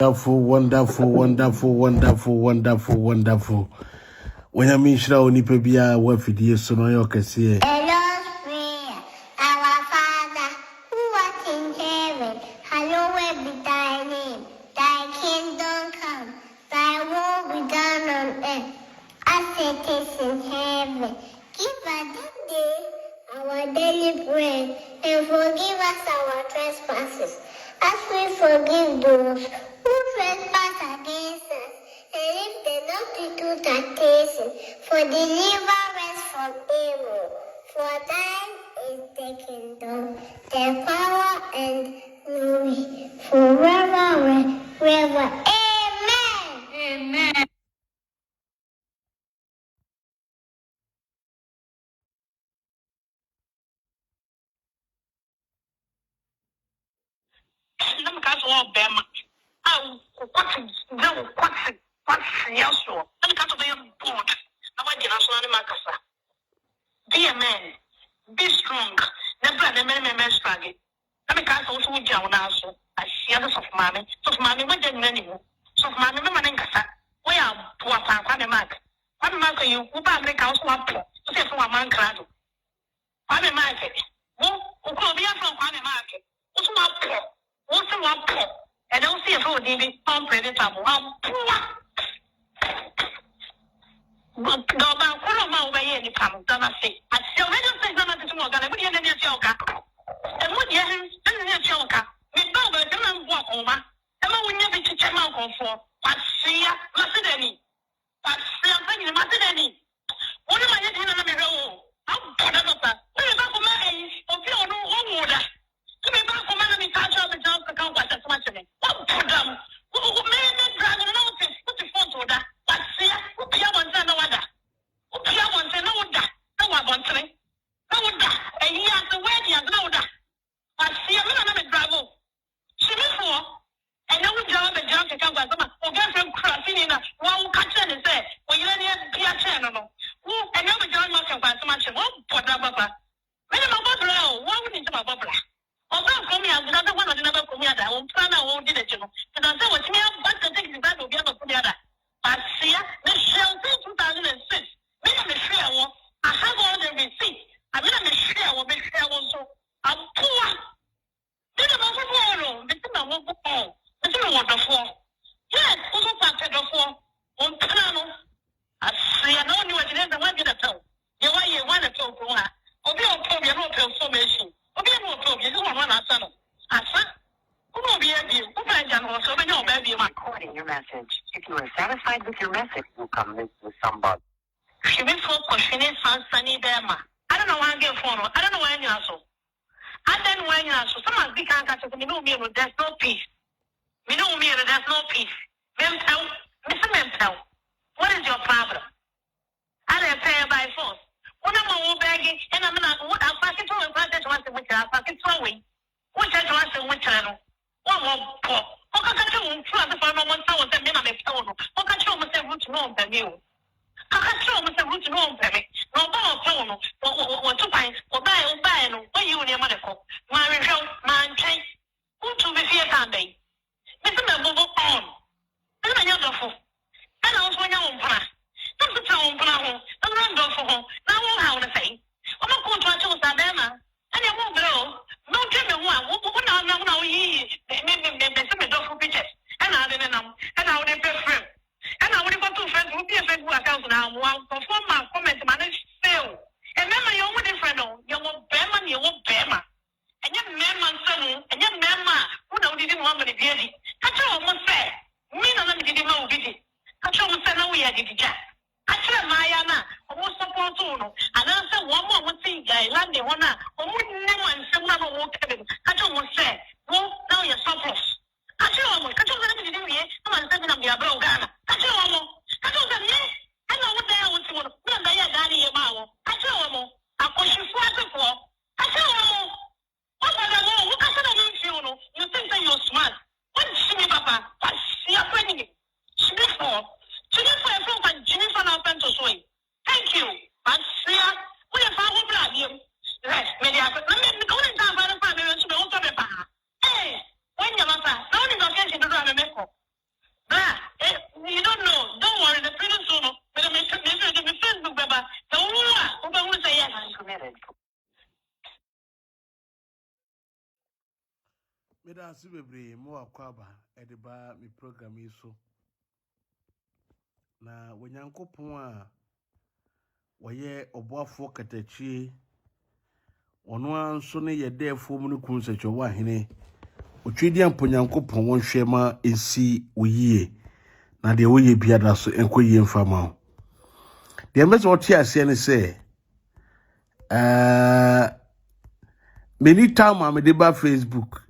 Wonderful. When I mean shra oni pe bia wa fidie so no yo kese. Our Father, who art in heaven, hallowed be thy name. Thy kingdom come, thy will be done on earth, as it is in heaven. Give us this day our daily bread, and forgive us our trespasses, as we forgive those who trespass against us. And if they not into temptation, for deliver us from evil. For thine is the kingdom, the power, and glory, forever and ever. Amen. Amen. Let me catch one bema. Oh, what's yes, so let me catch a board. I want you to answer. Be a man, be strong. Never the men struggle. Let me catch also with Ogyam also. I see others of mammy. So mammy, what did many? So mammy, man, we are poor park on the mark. One mark you, who buy the house one to say from Amankrado. One market. Who could be from one market? What's one poor? What's one poor? And don't see a food, David, on predator. Go back, follow my way any come, Donna say. I still don't say nothing to more than a million in your yoga. And what you have in your yoga, we know where the man walk over. And when you be to check out for, I see ya, Massidani. I see ya, Massidani. What am I getting on the road? I'm going to go back. Where is that for my age? Or feel no home order. To be back for my catch up and jump the conquest as much of it. What put them? Who may not drag an notice? Put the phone to that. I see ya, who be able to know that. Ogyam want to know that. No one wants to know that. And he has the way he has know that. I see a man on the gravel. She before. And now we jump and jump to come back. Ogyam from crossing in a one catcher and say, well, you need to be a channel. And now we jump and pass so much. Oh, for that papa. When I'm a bubble, why would you my bubble? Although for me, I'm another one of another for me. I won't plan. I won't do the channel. And I said, what's me? But the thing is that will be able to put the other. I see the shell 2006. I have all the receipts. I'm going to share what we share also. I'm poor. This is about four. This is about four. This is about the four. Yes, also part of the four. On piano. I say, I know you are the one in the town. You want to talk to her. Or be on top, you're not information. Or be on top, you don't want to answer. I said, who will be a deal? Who can you also be no baby? I'm recording your message. If you are satisfied with your message, you come with somebody. She been for questioning Sunny Bema. I don't know why I get phone. I don't know why you're so. I don't know why you're so. Someone big can't catch me. No, there's no peace. Me no, there's no peace. Mental, Mr. Mental, what is your problem? I didn't pay by force. What am I begging? And I'm not. What I'm fucking to and practice once a week. I'm fucking throwing. What I do once a week. One more poor. What can I do? Try to find one hour and then I'm a phone. What can I do? Myself to know than you. I can't show myself to know me. No more phone. What to buy? Or buy. What you and your mother for? My result, my change. Who to be here Sunday? Mr. Melbourne on. I'm a young fool. And I was when you're on plan. Don't the town plan. Don't run go for home. Now, how to say? I'm not going to choose Alabama. And you won't blow. Don't give me one. What now? Ye, maybe some dog for pictures. And I didn't know. And I would pay for. And I would have got two friends who be a friend who account now. One perform my comment manage fail. And then my own friend, you won't bear man, you won't bear man. And your man, son, and your man, who don't even want to be busy. Catch you almost fair. Me, no, let me give you more busy. Catch you almost fair, no, we are the jack. Catch you, Mayana, almost support uno. And answer one more thing, I land the one, or wouldn't know and someone who won't have it. Catch you almost fair. Well, now you're surplus. Catch you almost, catch you let me do here. Come on, send me your bro, Ghana. Catch you almost. I don't know. I know what they want to want. No, they are Danny Yamao. I tell them, I push you for. I tell them, what are the law? What kind of you know? You think that you're smart. What is she, Papa? I see a friend. She before. She before a phone and Jimmy for our pen to swing. Thank you. I see her. We have found blood. Yes, Meda asibebre mo akwaba ediba mi program iso na wanyankopon a waye Obofour katachi ono anso ne yedefo mu kun secho wa hene otwedi amponyankopon won hwema esi oyie na de woye biada so enkoyie mfama de mezo oti ase ne se many time am de ba Facebook.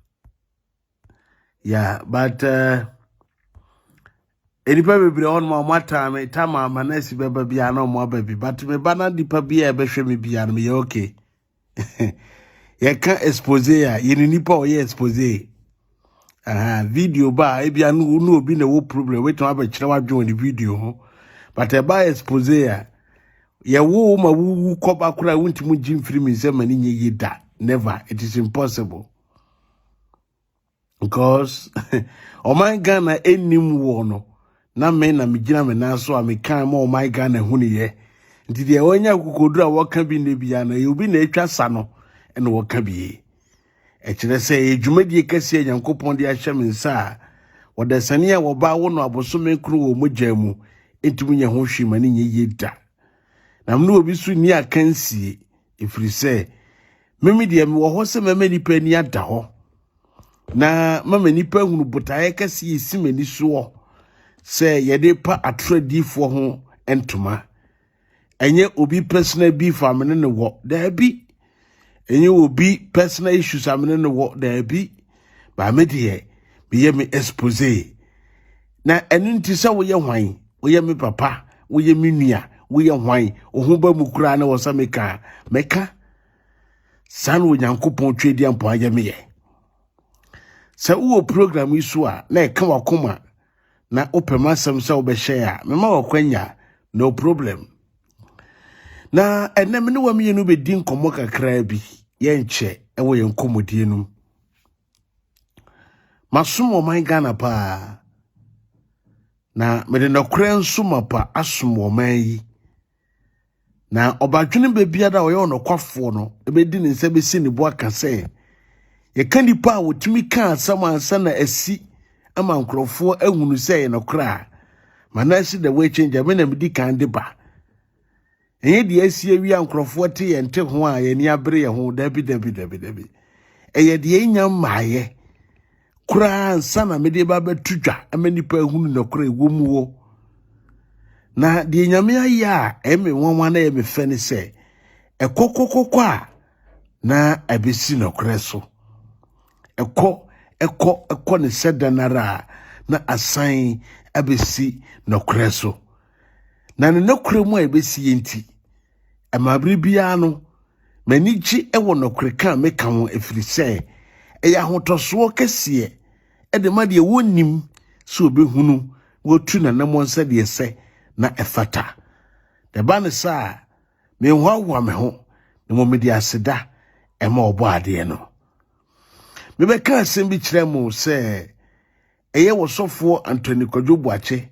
Yeah, but enipa bebre on ma time Manasseh beba bia na mo baby but me bana dipa bia be hwe me bia me okay. Ye can expose ya ye nipa o ye expose. Video ba e bia no obi na wo problem we to abekire wa dwo the video ho. But e ba expose ya ye wo ma wu koba kura wontimu jimfiri mi se mani nye yida. Never. It is impossible. Because Oman Ghana enim wo no na me na migina me na so a me kan ma Oman Ghana huni ye nti de wonya kokodura woka bi ne bia na ye obi na etwa sa no ene woka bi e kire se edwumadi kase Nyankopon de ahye me nsa wo de sane a wo ba wo no abosome kru wo mogya mu entimi nya ho hwi mani nye yeda na mno obi su ni akansie efiri se memi de me wo ho se mema nipa ni ada ho na mama nipa hunu botaye kase yesi mani so se yede pa atradifo ho entoma enye obi personal beef amene ne wo da bi enye obi personal issues amene ne wo da bi ba me de biye me expose na enu nti se wo ye hwan wo ye me papa wo ye me nua wo ye hwan ohun ba mu kura na wo sa meka san wo Nyankopon twedi ampo aye me ye. Sa uwo program isu a na eka wakoma na opema asem sa obehye a mema wakwanya no problem. Na enem ne wam yenu be din komo kakra bi ye nche ewo ye nkomodie num. Masom Oman Ghana pa na mede no kra nsuma pa asom Oman yi. Na obadwene be biada oye ono kwafo no ebedi ne nsa besi ne bo aka se ye kandipa wotumi kan samansa na asi Amankrado ehunu se no kra Manasseh the way change me na medi kan de ba enye de asi awi Ankrado te ye nte ho a ye ni abre ye ho dabi eye de enya maaye kra nsa na mede ba betudwa amanipa ehunu no kra ewomu wo na de nyame aye a eme wonwa na ye me fene se ekokokoko a na abesi no kra so Eko ne sedanara na asan abesi nokre so na ne nokre mu abesi yenti amabri bia no manichi ewo nokre kan meka ho efiri se eya hotoso kese e de ma de wonim so obehunu wotu na namonsa de se na efata de ba ne sa me hwawa me ho ne mo me de aseda e ma obo ade no mebe ka asem bi kire mu se eye wosofo Anthony Kwadwo Boakye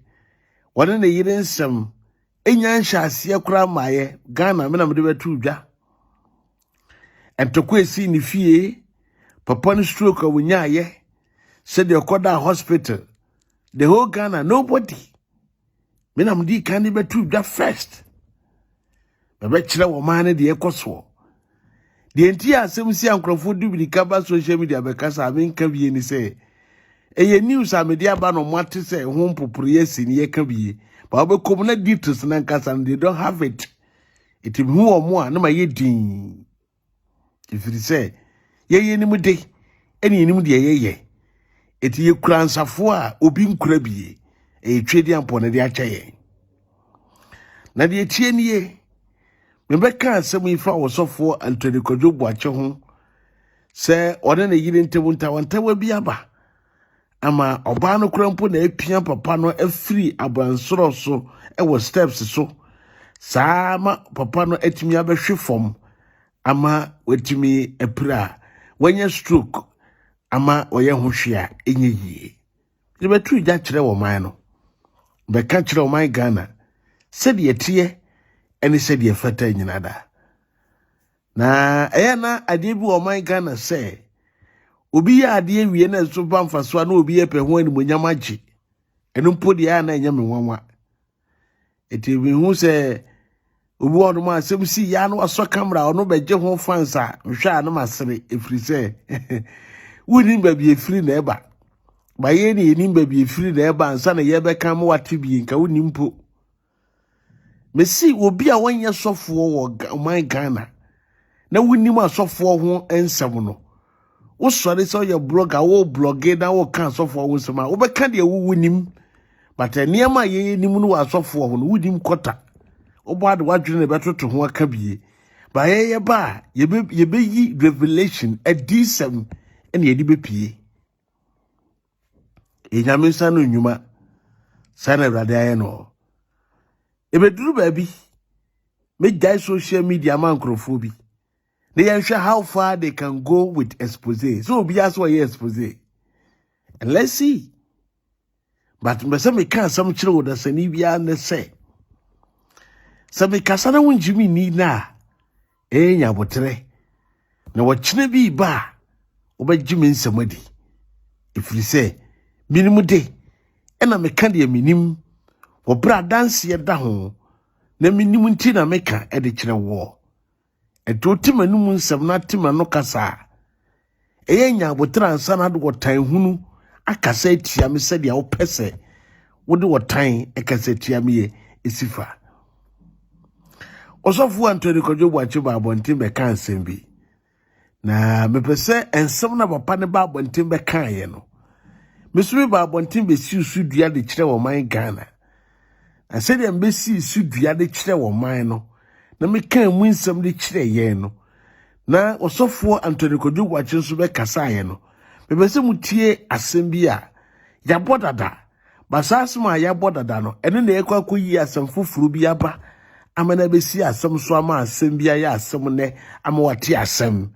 wone ne yire nsem enya nhyaase akura maaye Ghana me na mede betu dwa entoko esi ni fie papa no stroke awunya aye said the Koda hospital the whole Ghana nobody me na mede kan betu dwa first mebe kire wo man de ekoso the entire asem si Ankrado dubiri kaba social media be kasa amenka bie ni se eye news amedia ba no mwate se ho mpoporo yesi ni ye ka bie ba be kom na details na kasa they don't have it hu omo a na ma ye din ifiri se ye ni mu de eni ni mu de ye eti ye kura nsafo a obi nkura bie twedi ampo na de acha ye na de tie ni ye Mbeka asem ifa wosofo Anthony Kwadwo Boakye ho se ode na yire ntebunta wantawa bi aba ama oba no krampo na apia papa no afiri abansoro so ewo steps so sama papa no atimi abehwe fom ama watimi apira wanya stroke ama oye ho hwea enye yie betu ja kire wo man no beka kire wo man Ghana se de tie eni se de fata nyinada na eya na ade bi Oman Ghana se obi ya ade wie na so ba mfaso na obi ye pe ho animonyam agye eno mpo de ya na enya me nwanwa eti bi hu se obi wonu ma asem si ya no aso camera ono beje ho fansa hwa na masere efiri se woni ba bi efiri na eba ba ye ni ni ba bi efiri na eba ansa na ye be kan mo wate bi nka woni mpo mesi obi a wanye sofo wo Oman Ghana na woni mu asofo ho ensem no wo sori so your blogger wo blogger na wo kan sofo wo nsema wo be kan de wo nim but niam ye nim no asofo ho no wodim kota obo ade wadwene na betoto ho aka bie ba ye ba ye be yi revelation a D7 ene ye di be pie enyame sa no nyuma sana Agradaa aye no ebeduru ba bi me jai social media Amankrado bi they ensure how far they can go with expose. So be as well expose. And let's see. But me can't some children that say be and say. Some kasana won Jimmy need na. Nya botre. Na wachine bi ba. Oba Jimmy somebody. If you say minimum day. Ena me kan de minim. Wo bra dance ye da ho. Na minimum ti na meka e de kire wo. Eto tima numu nsem na tima no kasa eye nya botra ansa na do tan hunu akasa etia me se dia wo pese wo de wotan ekasa etia me ye esifa Osafu Anthony Kwadwo Boakye ba abontin be kan nsem bi na me pese ensem na papa ne ba abontin be kan ye no mesuri ba abontin be siusu dua de kire wo man Ghana ase de be siusu dua de kire wo man no na me kan mu nsem de kire ye no na Osafu Anthony Kwadwo Boakye so be kasa ye no me be se mutie asem bi a ya bodada basasem a ya bodada no ene na ekwa koyi asem fufuru bi aba amana be si asem so ama asem bi ya asem ne ama wate asem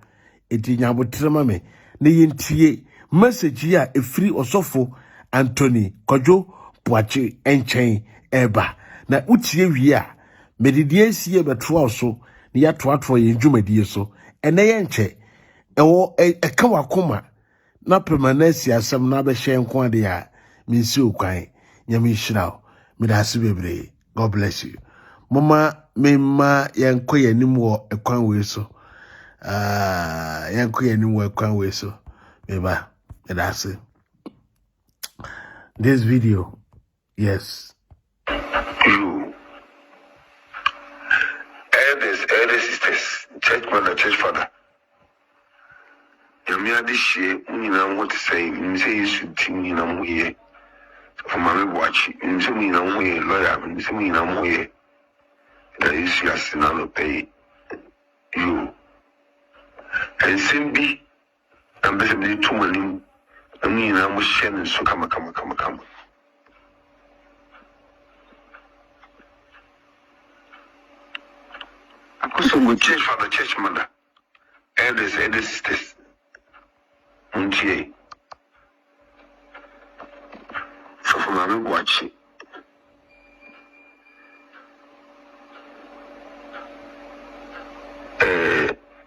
eti nyabotrema me ne yentie message ya efiri Osafu Anthony Kwadwo Boakye enchen eba na utie wi a medidie sie beto so ne ya toato ye dwumadie so ene ye nche ewo eka wakoma na permanency asem na be hye nko ade ya minsi okwan nyame hirawo me da se bebre. God bless you mama memma yenko yanim wo ekwan we so yenko yanim wo ekwan we so meba me da se this video yes Elder sisters, church mother, church father. Yamia this year, you know what to say. You say you should think you know here. For my watch, you say me know here, lawyer, you say me know here. That is your sinalo pay you. And Simbi, I'm basically too many. I mean, I'm sharing so come. So good church father, church mother, elders, sisters, Munchie. So for my watch,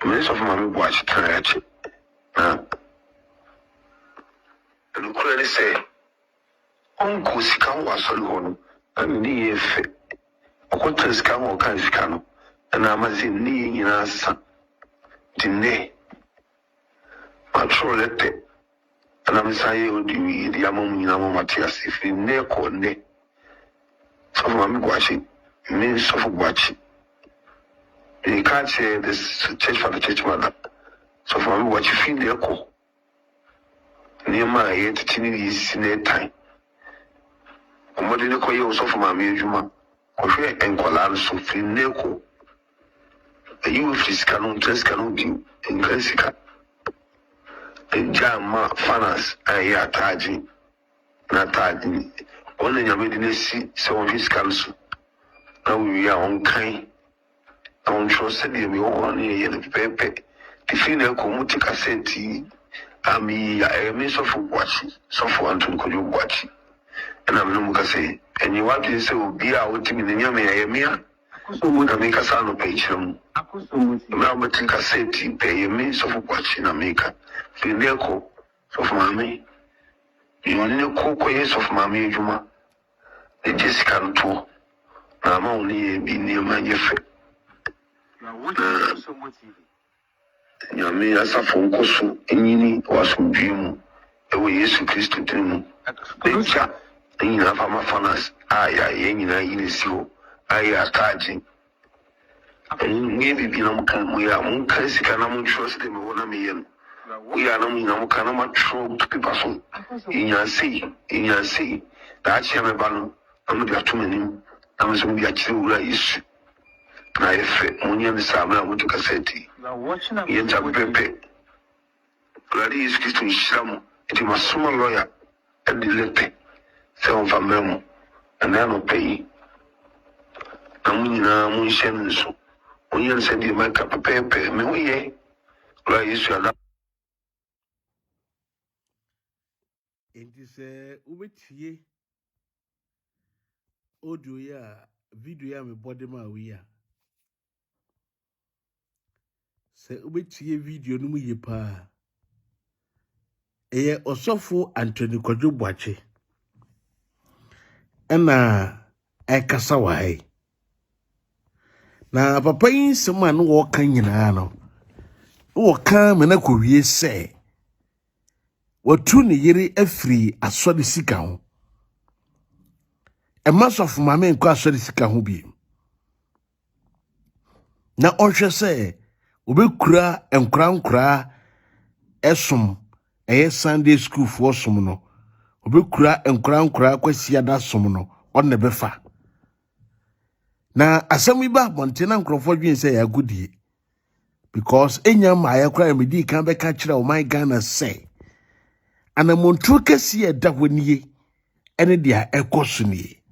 most of my watch catch. And the credit say, Uncle Scan was alone, and the if a quarter scan or can scan. And I'm as in knee in us. Dine. Patrolette. And I'm saying, do you the Amon Matthias if you near corne? So I'm watching, means of watching. You can't say this church for the church mother. So for me, what you feel the echo. Near my entity is in a time. What did you call yourself from my museum? Or and call so feel neco. You if canon, tres canon, in Classica. And Jama Fanas, I are targing, not targing. Only your medicine, so his council. Now we are on kind. I won't trust any of your one year and pepe. The female commutica senti. I mean, I am so for watching, so for Anton could you watch. And I'm no more say, and you want to say, be out in the Yami, I am here. So would I make a sound of page from now, but think I said, pay a means of watching America. Fineco, So for mommy, you only cook yes of mammy, Juma. The Jessica too. I'm only be near my Jeffrey. Now, what is so much? Yami as a phone cosu, any was from dream. Away, yes, Christo dream. The chat, and you have my fanas. I in you. I are charging. Maybe we are Munkanam trust them one a million. We are no Kanama true to people so. In your sea, that's your balloon. I'm not too many. I'm some be a chill race. I fed Munian Sama with the cassette. Now, watching a pepe. Glady is Christian Sham, it was small lawyer and the letter. Some of a memo, and I don't pay. Amuna Munshen so. Onion said you make up a pepe, me, why is your lap? It is a ubet audio ya video ya me body ma we ya. Se ubet video no mu ye pa. Eye Obofour Kwadwo Boakye. Ena ekasa wa hai. Na papa yin sema no wo kan nyina no. Wo kan me na kowie se. Watu ne yere afri asode sika ho. E masofu mame nko asode sika ho bi. Na ohwe se obekura enkra esom eye Sunday school for som no. Obekura enkra kwasia da som no onne befa. Na Asem iba montena nkrofo dwen se ya gudie. Because enyam ayakra medi kan be ka kire o my Ghana say. Ana montu kesi e da woniye ene dia ekoso nie.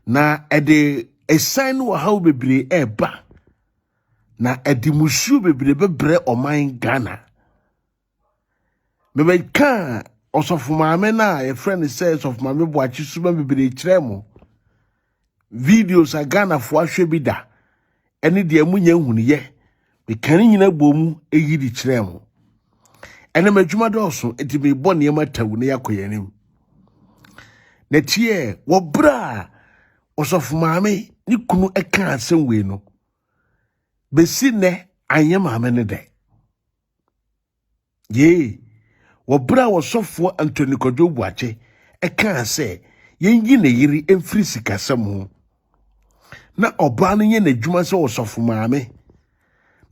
Na ede esan wo hawo bebre eba. Na ede musu bebre bebre o my Ghana. Mebe kan Obofour maame na e friend says of Mame Boakye suba bebre kire mo. Videos a Ghana fo ahwe bi da ene de amunya huniye me kan nyina bomu eyi di kire mo ene madwuma doso enti me bo ne matawu ne yakoyanim na tie wo bra Obofour maame ni kunu eka asem we no besi ne anye maame ne de ye wo bra Obofour Kwadwo Boakye eka ase yengi ne yiri emfiri sikasam ho na oba no ye na dwuma se Obofour maame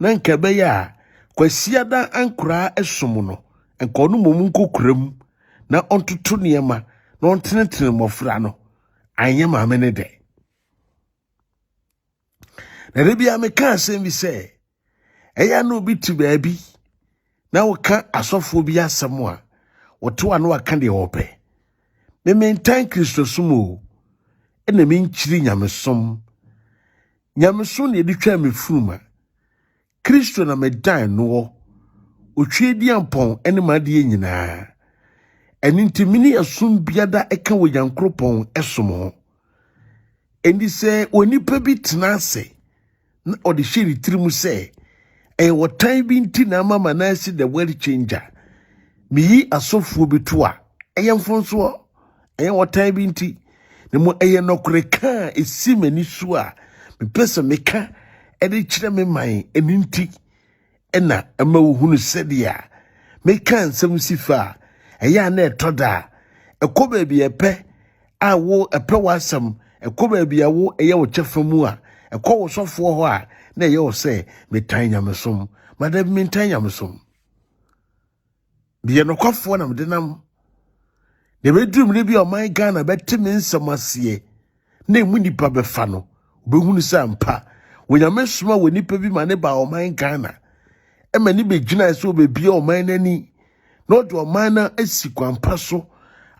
na nka be ya kwasia da ankura esom no enka onu mom nkokuram na ontoto niema na ontenetene mofra no anye maame ne de na rebia me ka asem bi se eya no bi tu baabi na wo ka asofo bi asem a woto ano aka de ope me mentan Kristo sumo ena me nchiri nyamesom ne di twa me furuma Kristo na me dan no otwe di ampon ene made nyina eni ntimini asum biada eka wo yankropon esom ho endi se onipa bi tena ase na odi hye tirimu se wotan bi nti na Manasseh the world changer mi asofo bi to a eyemfonso wotan bi nti ne mo nokore ka esimani so a me pesa meka ede kire me man eninti ena ema wo hunu sedia meka nsem sifa eya na etoda ekoba bi epe a wo epe wasam ekoba bi awo eye wo chefamu a ekọ wo sofo ho a na eye wo se metan nyamesom madam metan nyamesom biye nokofo na mdenam ne bedrum ne bi o my Ghana betime nsem ase na emu nipa befa no obehunu sa mpa wonyamesoma woni pa bi ma ne ba o my Ghana ema ni begina so obebia o my nani no do o my na asikwampa so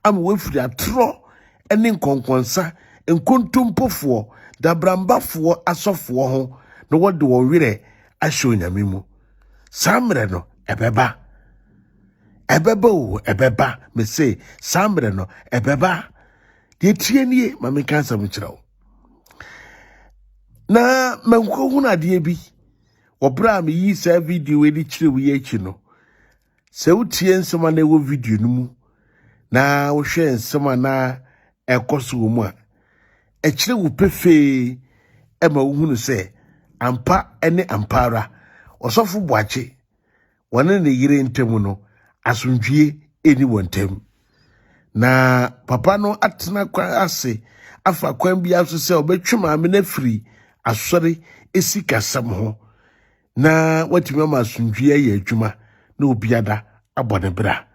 am wefiri atro ene nkonkonsa enkontompofo dabrambafo asofo ho no wode wo wire ahyo nyamemu samre no ebeba me say samre no ebeba de tienie ma me kansa me kirawo na manko huna de bi obra me yi sa video we di kire we echi no se utie nsema na ewo video no mu na wo hwe nsema na ekoso wo mu a ekire wo pefe ema wo hunu se ampa ene ampara Osofo Boakye wone ne yire ntemu no asundwie eni wontem na papa no atena kwa ase afa kwan bia so se obetwema ame na firi asori esikasam ho na watimi ma asundwie ye adwuma na obiada abone bra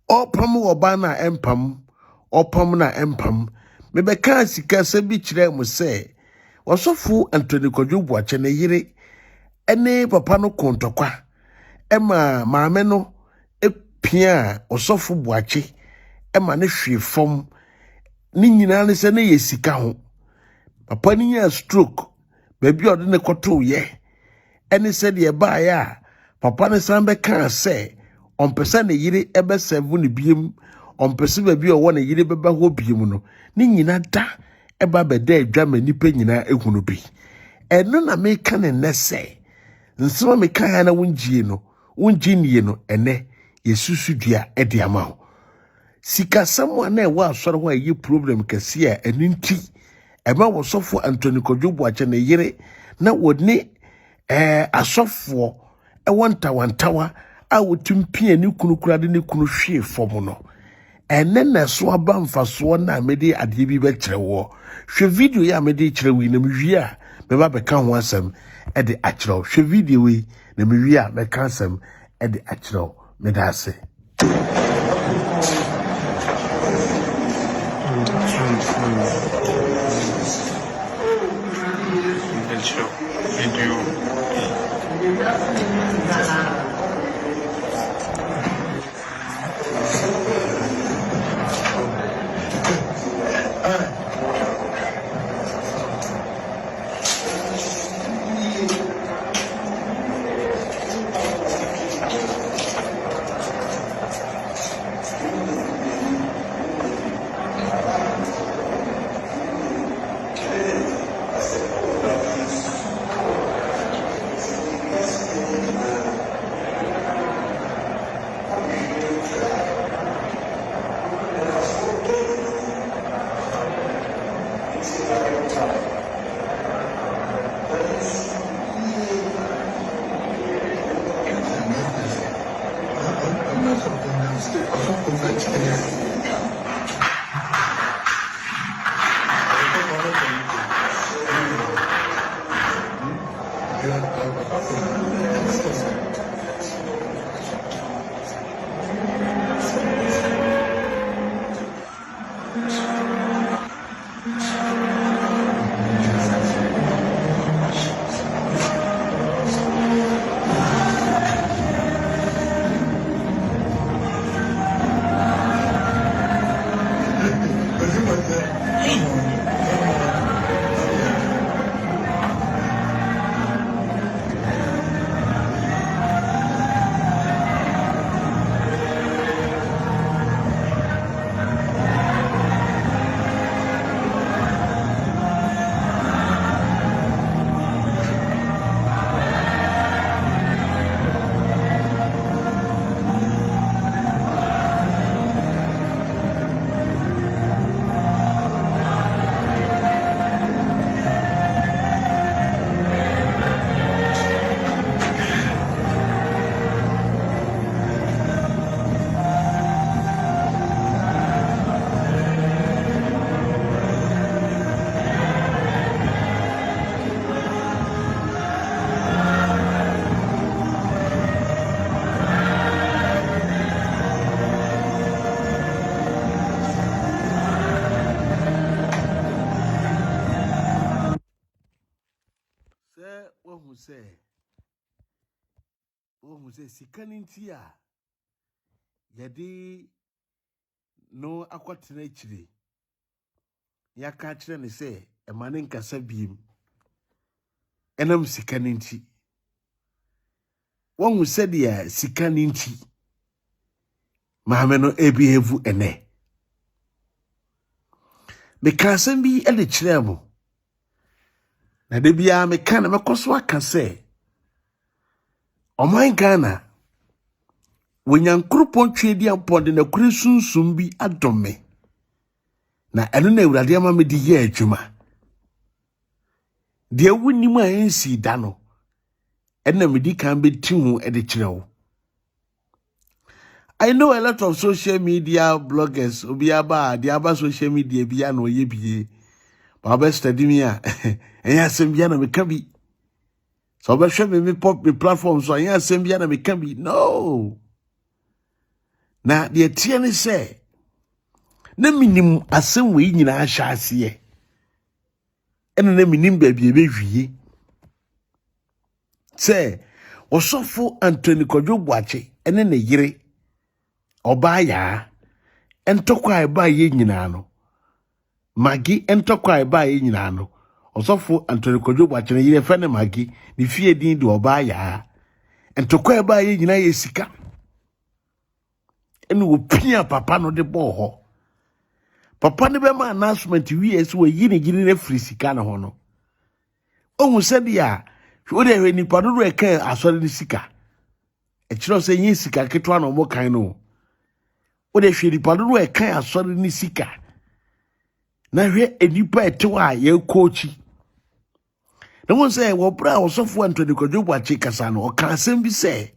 opam oba na empam opam na empam mebeka sika se bi kire mu se Osofo Anthony Kwadwo Boakye ne yire ene papa no kontokwa ema maame no epia Osofo Boakye ema ne hwe fom ni nyina ne se ne yesika ho papa ni ya stroke baby ode ne koto ye ene se de ba ya papa ne san be kan se ompesa ne yire ebe 7 ne biem ompese baby o ne yire beba ho biem no ni nyina da eba be da adwa nipa nyina ehunu bi eno na me kan ne se nsema me kan na wunjie no wunjie no ene yesusu dua ede ama ho sika samwa na ewa asore ho ayi problem kase a eninti ema Osofo Anthony Kwadwo Boakye ne yire na woni asofo wantawa a wotimpia ni kunu kurade ni kunu hwe fom no ene na so aba mfaso na mede ade bi be kire wo hwe video ya mede kire wi na mwie a me ba be ka ho asem e de akire hwe video wi na mwie a me ka asem e de akire me da ase wohu se sikaninti a yade no akwatena chire yaka kire ne se emane nkasa biem enam sikaninti wohu se dia sikaninti maame no ebehave ene me kansan bi ele kire mo na de bia me kan me koso aka se Oman Ghana when yankropon trade upon the Christian sumbi adome. Na eno na Awurade ama me di ye adwuma. De wuni ma ensi da no. Ena me di kan be ti hu e de kire wo. I know a lot of social media bloggers, obiaba, diaba social media bia no ye bie. Ba be study me a. Enya asem bia na me ka bi. So be hwe me pop me platform so enya asem bia na me ka bi. No. Na de tie ne say na minim asem we nyina ahya ase ene na minim ba bi ebehwie say Osofo Anthony Kwadwo Boakye ene ne yire oba ya entokwa eba ye nyina no magi entokwa eba ye nyina no Osofo Anthony Kwadwo Boakye ne yire fa ne magi ne fie din de oba ya entokwa eba ye nyina ye sika ene wo pia papa no de bo ho. Papa ne be ma announcement we esi we yi ne giri ne free sika na ho no. Ohun se dia, wo de hwe nipa do e kan asori ne sika. E kiro se yin sika ketwa na mo kan no. Wo de hwe nipa do e kan asori ne sika. Na hwe enipa etewa ye kochi. Na won se wo bra Osofo Anthony Kwadwo Boakye kasa no o kan asem bi se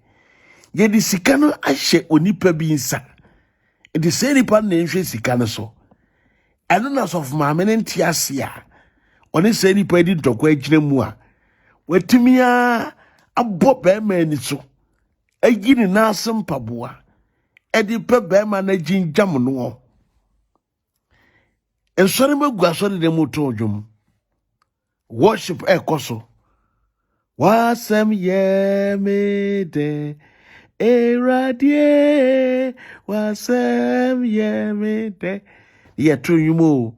ye di sika no ahye onipa bi nsa. E di se nipa na nhwe sika no so. Eno na sof maame ne ntiase a one se ni pa di ntokwa agina mu a watimi a abo be ma ni so agini na asem paboa e di pe be ma na ginjam no ensori magu asori de moto odwum worship ekoso wasem ye me de eradie wasem ye me de ye to yumo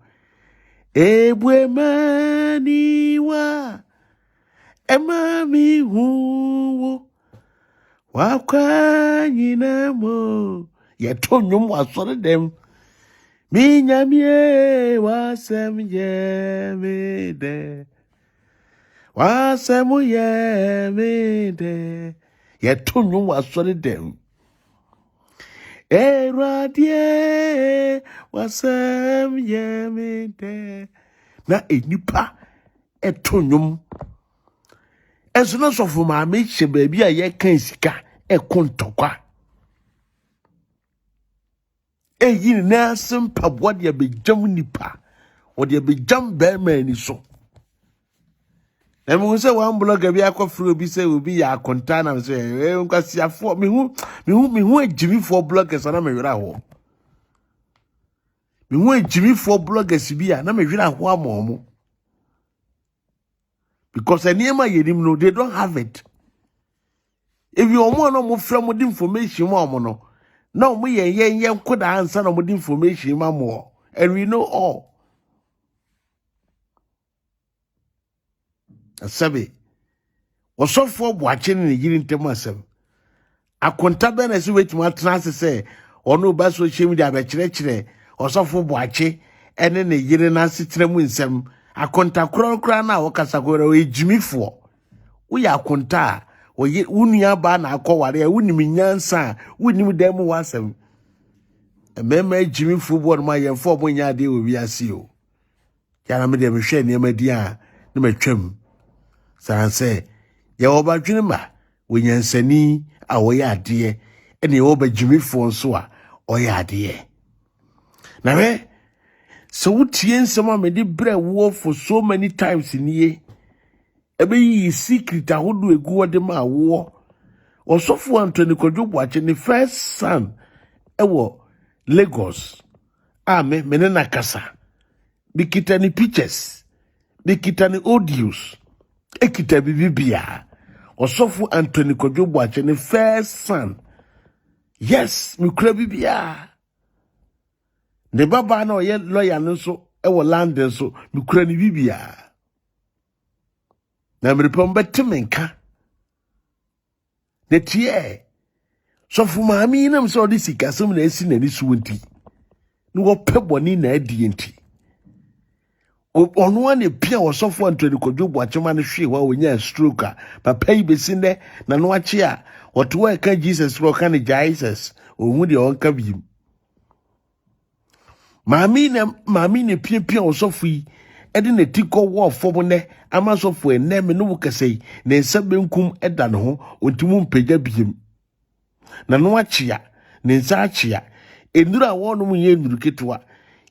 ebwe maniwa emami huwo wakwa nyinamo ye to nyum asore dem minyamie wasem ye mede wasem ye mede ye to nyum asore dem eradie wasem yemede na enipa etonyum esuna sofo ma me hye baabi a ye kan sika ekontokwa eyi na asem pabo de abejam nipa o de abejam be mani so na me se wan blogger bi akofro bi se obi ya akonta na so nkwasiafo me hu ejimifo bloggers na me wera ho me hu ejimifo bloggers bi a na me wera ho amomo because eniema yenim no they don't have it. If you omo no mo fra mo di information mo omo no na omo ye koda ansa na mo di information ma mo and we know all. Asabe Osofo Boakye ne yiri ntem asem akonta be na se wetima trans se ono ba social media be kire Osofo Boakye ene ne yiri na setre mu nsem akonta kro na wokasa kro ejimifo wo ya akonta unua ba na akoware a unim nyansa unim dem wasem emema ejimifo bo no ma yemfo bo nya de owi ase o yana me de me hwe ne madi a ne matwam sanse ye obadwene ma wenyansani a woyɛ ade ene obadwimifo nso a oyɛ ade na we so wutie nsɛm me de brɛ wo for so many times nie ebe yi secret ahodo egu wode ma wo Osofo Anthony Kwadwo Boakye ne first son ewo Lagos me na kasa bikita ni pictures bikita ni audios ekita bibia Osofo Anthony Kwadwo Boakye ne first son yes mi kura bibia ne baba na oye lawyer no so ewo London so mi kura ni bibia na mrepom betemenka ne tie sofo maami nam so di sikasem na esi na ni suwonti ni wo peboni na adi enti ono ane pia Osafu Anthony Kwadwo Boakye ma ne hwe wa onya stroke papa yi besinde na no ache a oto ka Jesus ro ka ne Jesus ohun de onka biem mami ne pia Osafu yi ede ne tiko wo fom ne amasofu ene me no kase ne nsa benkum eda ne ho ontimu mpagya biem na no ache a ne nsa ache a endura wonu mu ye enduru ketwa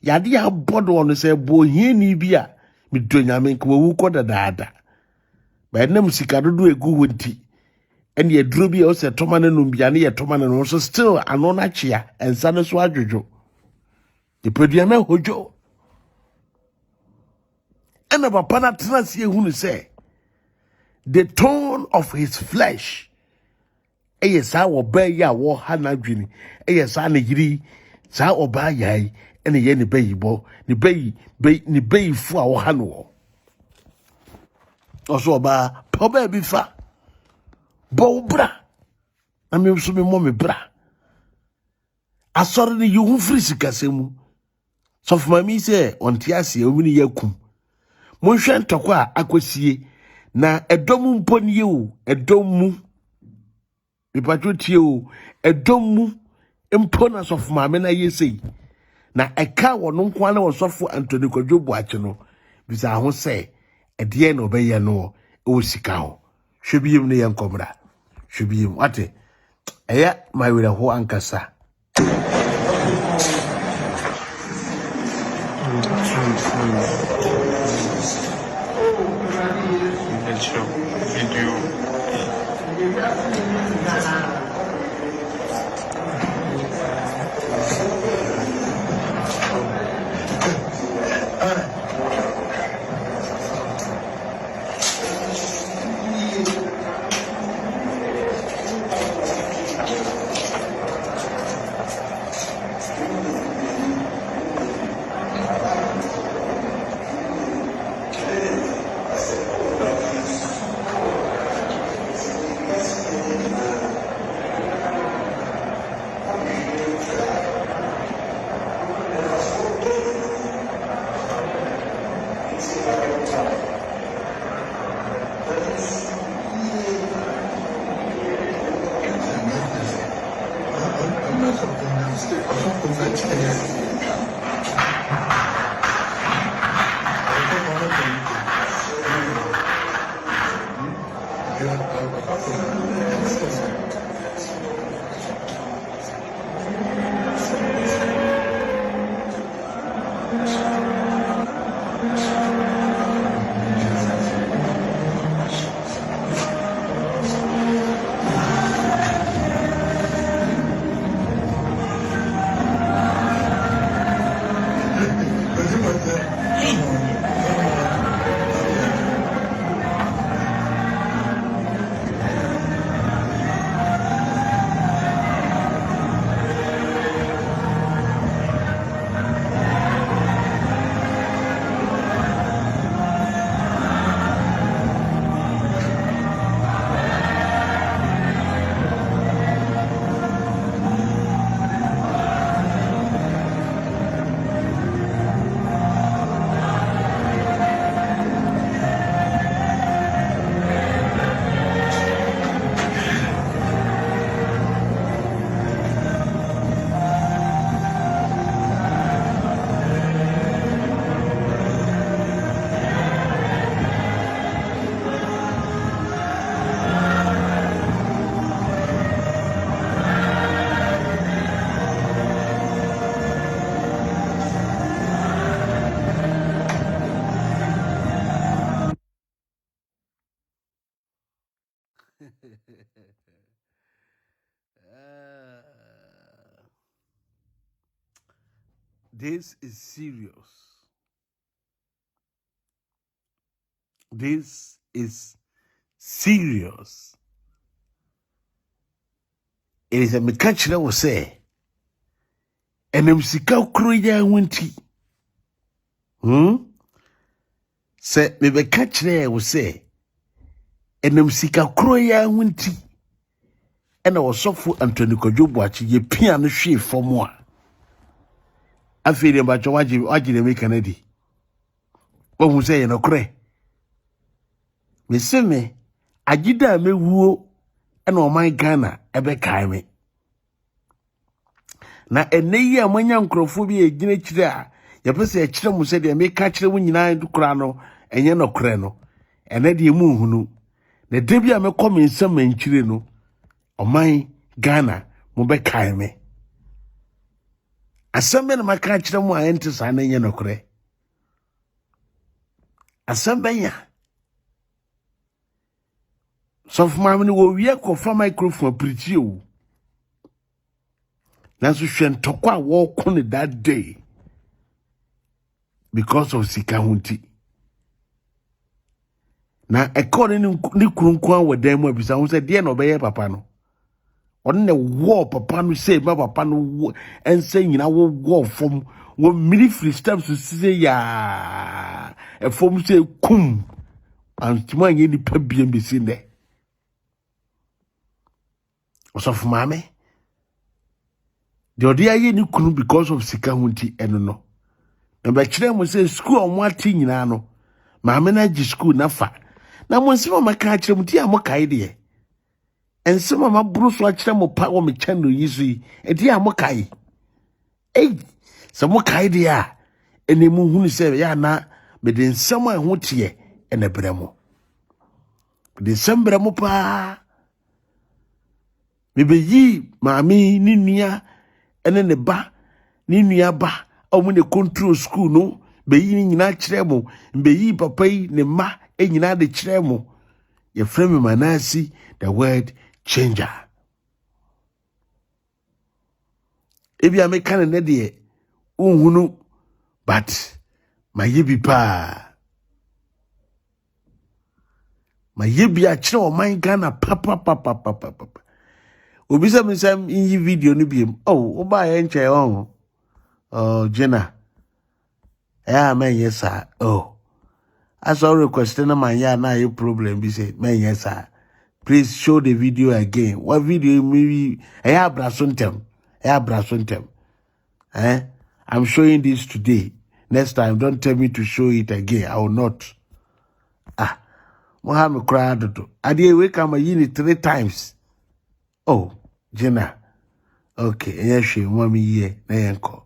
yade ya bodo ono se bo hieni bia midonyame nko wu ko dadaada ba nam sika dodo egu wonti ene ye duro bia o se toma na num bia ne ye toma na no so still ano na chia ensa ne so adwojo ipoduame hojo ene papa na transi ehunu se the tone of his flesh eyesa wo ba ya wo hana dwini eyesa na yiri sa oba yai ene ye ne bayi bo ne bayi fu a wo ha no oso oba oba bi fa bo bra na me so me mo me bra asori ne yu firi sikasemu so for me say onti ase omini yakum mo hwe ntoko a akosie na edom mpo ne o edom mu ipatrotie o edom mu mpo na so for me na yesei na eka wono nko na Osafu Anthony Kwadwo Boakye no bisa ho se ede na obeye no o sika ho hwebiem ne yankomra hwebiem ate eya mawira ho ankasa This is serious. This is serious. It is a mekachira will say, and sika kroya wenti. Say me bekachira will say, and sika kroya wenti. And Osafu Anthony Kwadwo Boakye ye piano hwe for more. Afiri mbacho waji ne make Kennedy. o hu say no kre me se me agida me wuo e na Oman Ghana ebe kai me na eneyi amanya nkrofo bi egina kire a ye pese e kire mu se de me ka kire mu nyina dukura no enye no kre no ene de mu hunu na de bia me kom nsam mankire no Oman Ghana mo be kai me asem be na maka kire mu a ente sa na enye no kre asem benya so for me wo wie ko fa microphone preach o na so hwen tokwa wo ko that day because of sikahunti na ekore ni kurunkwan wadan mu abisa hu se de na obeye papa no on ne wo papa no say ma papa no ense nyina wo fom wo mini free steps say ya e fom say kum antuma nye ni pabiem besi ne osofu mame the odia ye ni kunu because of sikahunti eno no na ba kire mo say school o mo ati nyina no mame na gi school na fa na mo nsema maka kire mo ti a mo kai de ensema ma buru so kire mo pa wo me channel yizi e ti a mo kai so mo kai de a ene mu hunu se ya na me de nsema ho tie ene bremo de sembra mo pa me be yi mami ni nua ene ne ba ni nua ba o mu ne control school no be yi nyina kire mo be yi papa yi ne ma e nyina de kire mo ye frame Manasseh the word changer ebi ameka ne de unhunu but mayebi pa mayebi a kire Oman Ghana papa obi se misam in video no biem oba ye nche on Jenna man yes sir I saw request na man ya na your problem be say man yes sir please show the video again what video maybe brasuntem I'm showing this today next time don't tell me to show it again I will not Mohammed crowd I dey wake am yin 3 times Jenna okay yes mommy here na yanko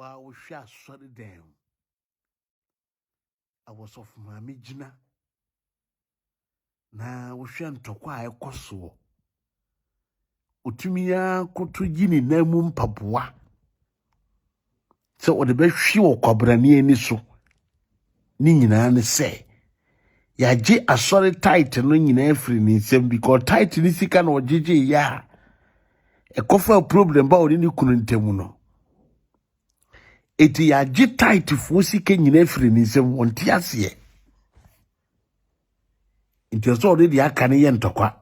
Wow, we shall shut it down. I was off my mijina. Na we shan't talk why I coso. Utumia kutujini nemum papua. So what the best show cobrani any so. Nina say. Ya je a sorry title no nyina free ni sem because title ni sika na ojeje ya. E kofa problem ba oni kunu ntemu no. Eti ya je title fo sika nyina free ni sem wonti ase. Nti so already aka ne ye ntokwa.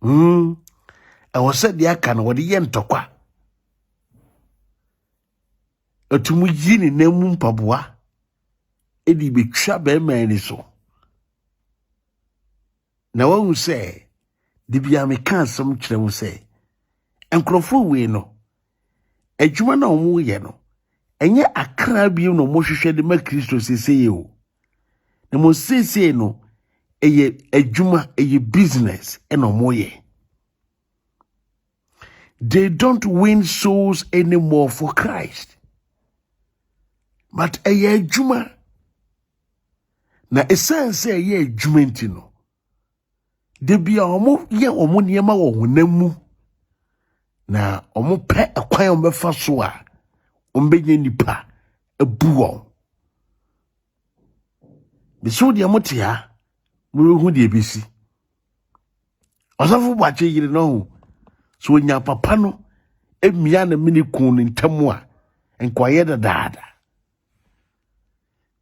I was said the aka no wodi ye ntokwa. Otumu yini nemu mpaboa. Edi betwa be mani so. Na wo say de bia me kan sam kire wo say enkrofo we no adwuma na omo ye no enye akra bi no mo hwehwe de ma Kristo seseye o na mo seseye no eye adwuma eye business eno mo ye. They don't win souls anymore for Christ, but eye adwuma na essence eye adwuma ntino de bia omo ye omo niema wo honamu na omo pe akwan ombefa so a ombenye nipa ebuo biso de amotia mu hu de besi osafo Boakye yire no so nya papa no emia na mini kun ntamu a enkoye da dada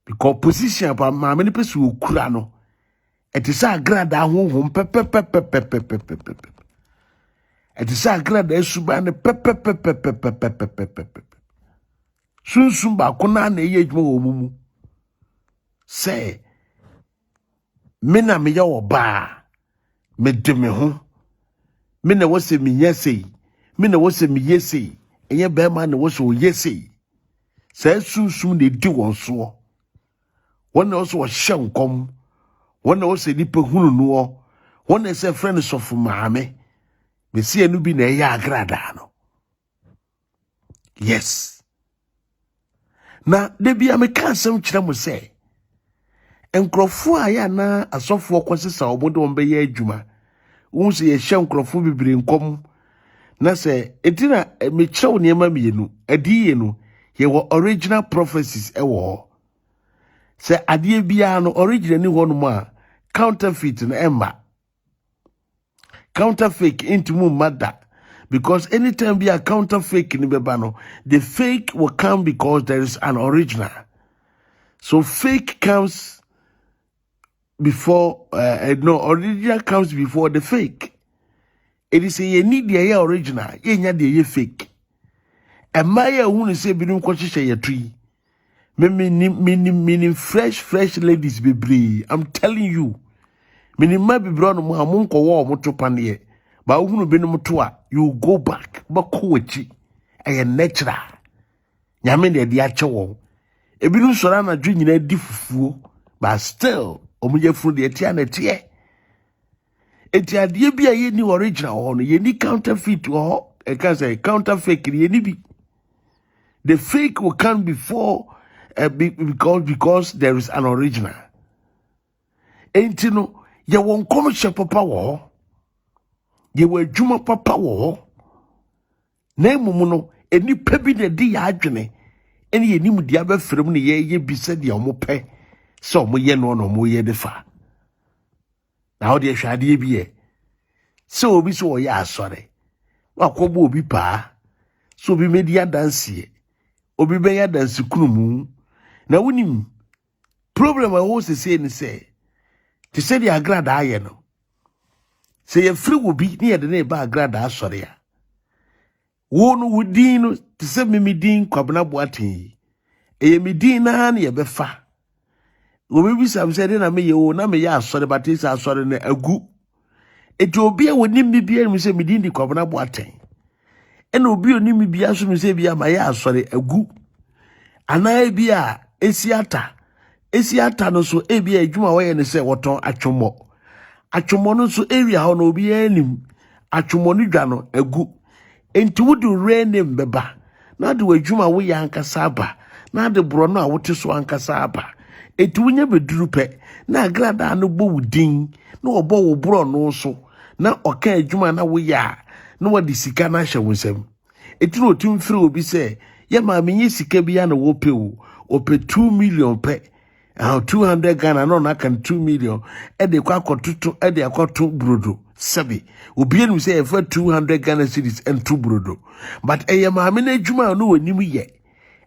because position pa ma me ne pesu okura no etisa Agradaa honhom pepepepepepepepepe etisa Agradaa esuba ne pepepepepepepepe sunsun ba kona na eye adwuma wo mumu say me na me ya oba me de me ho me na wose me yesei me na wose me yesei enye be ma na wose o yesei say sunsun de di won so won also wo hyenkom wona wo se nipa hunu no wona se friends of maame me se anu bi na ya Agradaa no. Yes, na de bia me kan sam kire mo se enkrofo aya na asofo kwosesa obodo ombe ya adwuma wo se ye hye enkrofo bibire nkom na se etina me kyew niema mienu adiye no ye wo original prophecies ewo se adie bia no original ni ho no ma counterfeit na emba counterfeit into mother because anytime be a counterfeit ni beba no the fake will come because there is an original. So fake comes before original comes before the fake. It is a need the original ye nya the fake and my who say bi no kwahye ye tree meaning fresh ladies bebree. I'm telling you minima bibro no mo amonko wo mo to pane ba uhunu benum to a you go back bako wachi eye natural nyame ne de ache wo ebinu sora na dwu nyina di fufuo but still omuye furu de etia na tie etia de bia ye ni original ho no ye ni counterfeit ho e can say counterfeit ye ni bi the fake will come before because there is an original. Entino ye won commercial papa wo ye wa adwuma papa wo na emumu no enipa bi na di ya adwene ene ye nim dia ba frem ne ye bi se dia omo pe se omo ye no no omo ye de fa na ho de hwade bi ye se obi so ye asore wakobo obi pa so obi media dance obi be ya dance kunumu na wonim problem a wo se say ni say ti se di Agradaa ye no se ye free wo bi ni ye de na ba Agradaa asore ya wo no wudin no ti se me din Kwadwo Boakye e me din na na ye be fa wo bi sam se de na me ye wo na me ye asore batisi asore na agu eti obi a woni mi bia mi se me din di Kwadwo Boakye ena obi oni mi bia so mi se bia ma ye asore agu ana bia esiata no so ebia adwuma wo ye ne se woton atwomo no so area ho no obi anim atwomo no dwa no agu enti wudu rename beba na de wadwuma wo ya ankasa aba na de bro no a wote so ankasa aba etu nya beduru pe na Agradaa no bo wudin na obo wo bro no so na oka adwuma na wo ya na wadi sika na hye wonsam etu no tim firi obi se ya ma menyi sika bia na wo pe wo ope 2 million pe 200 Ghana no na kan 2 million e de kwa akototo e de akoto brodo sabi obi enu say for 200 Ghana cedis and 2 brodo but ma me na adwuma no wanim ye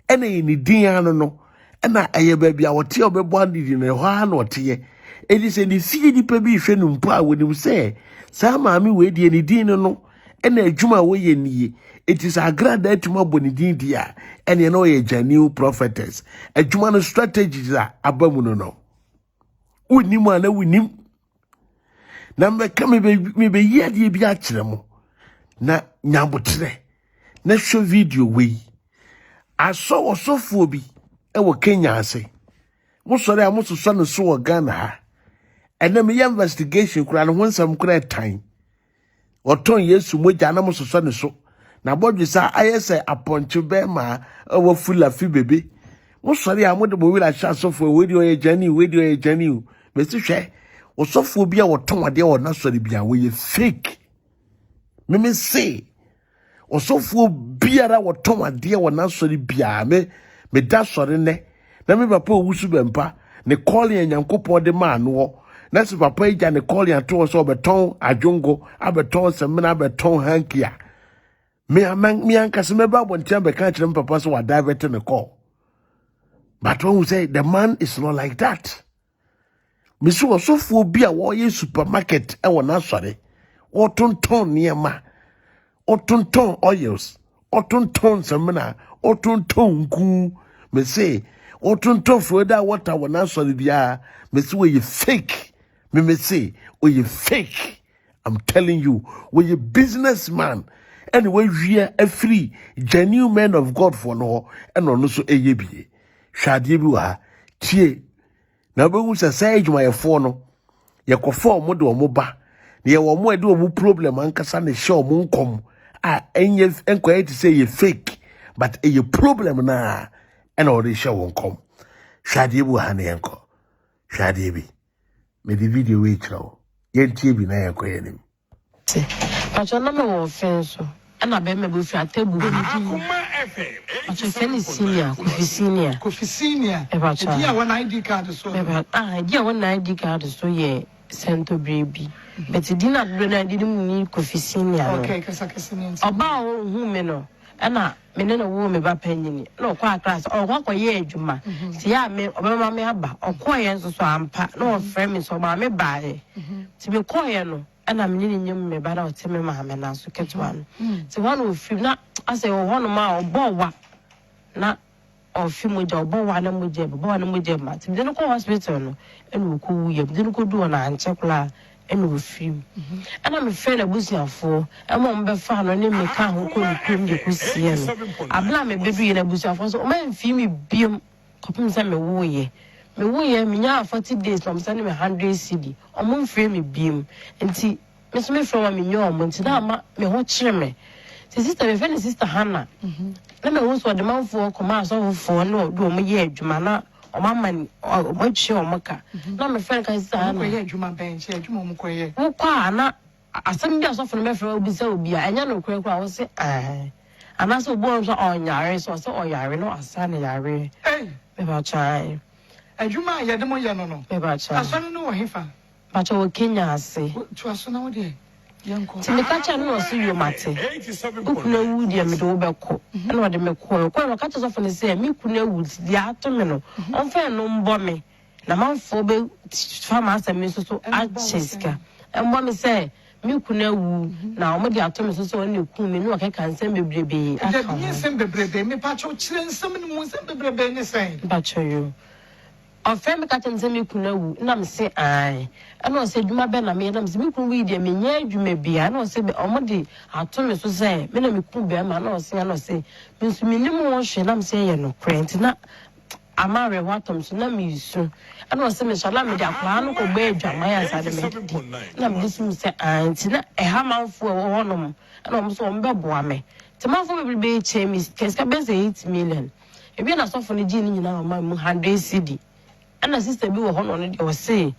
e na ni din ano no e na eye ba bia wote obebo andidi na ho ha na wote ye e di say ni fie di pa bi hwe no mpo a wonim say sa ma me we di ni din no e na adwuma wo ye niye. It is Agradaa tuma bonidin dia and you know a genuine prophetess. A human strategies are abominable. Winima na winim. Number come me be ye di biachemo. Na nyabotre. Na show video we. I saw Obofour bi e wo Kenya ase. Mo sori amoso so no so Ghana. And then me investigation kura no honsam kura time. Oton Yesu moja na mo so no so. Na bodwe sa ayese aponche be ma wo fula fi bebe mo sori amode bo wila sha sofo we di oye jani me si hwe wo sofo bia wo ton ade wo na sori bia wo ye fake me say wo sofo bia ra wo ton ade wo na sori bia me da sori ne na me papa owusu bempa ne call yan yankopɔ de ma no na se papa ija ne call yan to so beton adwongo abeton semena abeton hankia. Me ankasa me ba bontia be kan kire papa so wa divert me call. But when we say the man is not like that. Me so Obofour bi a wo ye supermarket e wona sore. O tonton niema. O tonton oils. O tonton semena. O tonton nku. Me say o tonton froda water wona sore bia. Me say we fake. Me say we fake. I'm telling you, we a businessman. Anyway, we are a free, genuine man of God for no, and also a yebi. Shadi biwa, tie. Na be who say my phone, ya kofo modo moba. Ye wa mo edo mu problem ankasa ne show mo nkom. Enye enko say ye fake, but a problem na, and all the show nkom. Shadi biwa ne enko. Shadi bi. Me the video we chro. Ye tie bi na enko yenim. Pacho na me wo fenso. Ana be me bufi atebu bi. Pacho feni senior, Kofi senior. E pacho. Dia one ID card so. Dia one ID card so ye sento baby. But dina do na didi mu ni Kofi senior. Okay, kasa senior. Oba o hu me no. Ana me ne no wo me ba panyini. No kwa class o kwa ye adwuma. Ti ya me obema me aba. Okwa ye nso so ampa. No frame me so ma me ba e. Ti me kwa ye no. Ana menini nyem me bada oteme ma me na so ketwa no se one ofim na ase wo hono ma obowa na ofim oja obowa na moje ma tim de no ko hospital no enu ko wuye de no ko du na anchekla enu ofim ana me fe na busiafo e mo mbe fa no ne me ka ho ko ni kum de kusie no abla me bedu ye na busiafo so o ma mfimi biem kopim se me wuye me wuye me nya 40 days from send me 100 cedi omo mfre me biem enti me so me from me nyo omo enti na ma me ho kire me sister me friend sister Hannah na me wo so de manfo koma so fo no do omo ye adwuma na omo man omo chi omo ka na me friend ka sister Hannah ye adwuma ben chi adwuma omo koye wo kwa na asem bi asofo no me fra obi se obi a enya no kura kura wo se ana so bo so onyare so oyare no asane yare me ba chai Ajuma ya demo ya no. Asano no hefa. Pacha wo Kenya ase. To asona wo de. Yanko. Timekacha no so yo mate. Ukuna wudi ya me do beko. Na wo de me ko. Ko no kacha so fo ne se me kuna wudi dia ato me no. On fa no mbo me. Na manfo be fama Asem me so acheska. Mbo me se me kuna wu na omo de ato me so ne ku me no ka nsem bebrebe. Ja bi nsem bebrebe me pacha o kire nsem ne mo nsem bebrebe ne sen. Pacha yo. On fait me catch me kuna wu na me say ai ana say dwuma be na me na me say me kun wi de me nya dwuma bia na say be omode ato me so say me na me kun be ma na say me so me nim wo hwe na me say ye no print na amare watom so na me su ana say me shala me de akwa no ko be adwama ya sa de me na me so say anti na e ha manfo wo honom ana mo so mbe boa me Tomorrow will be chemis, Cascabes 8 million. If you're not so for the genie now, my 100 CD. And a sister be on it or say,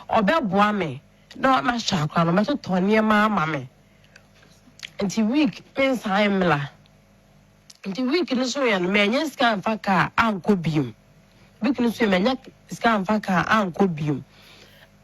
or Bell Boame, no, my chakra, no matter Tony, mamma. And the week, Prince Heimla. And the week in the show, and man, yes, can faka, Uncle Beam. Weakness, man, scan faka, Uncle Beam.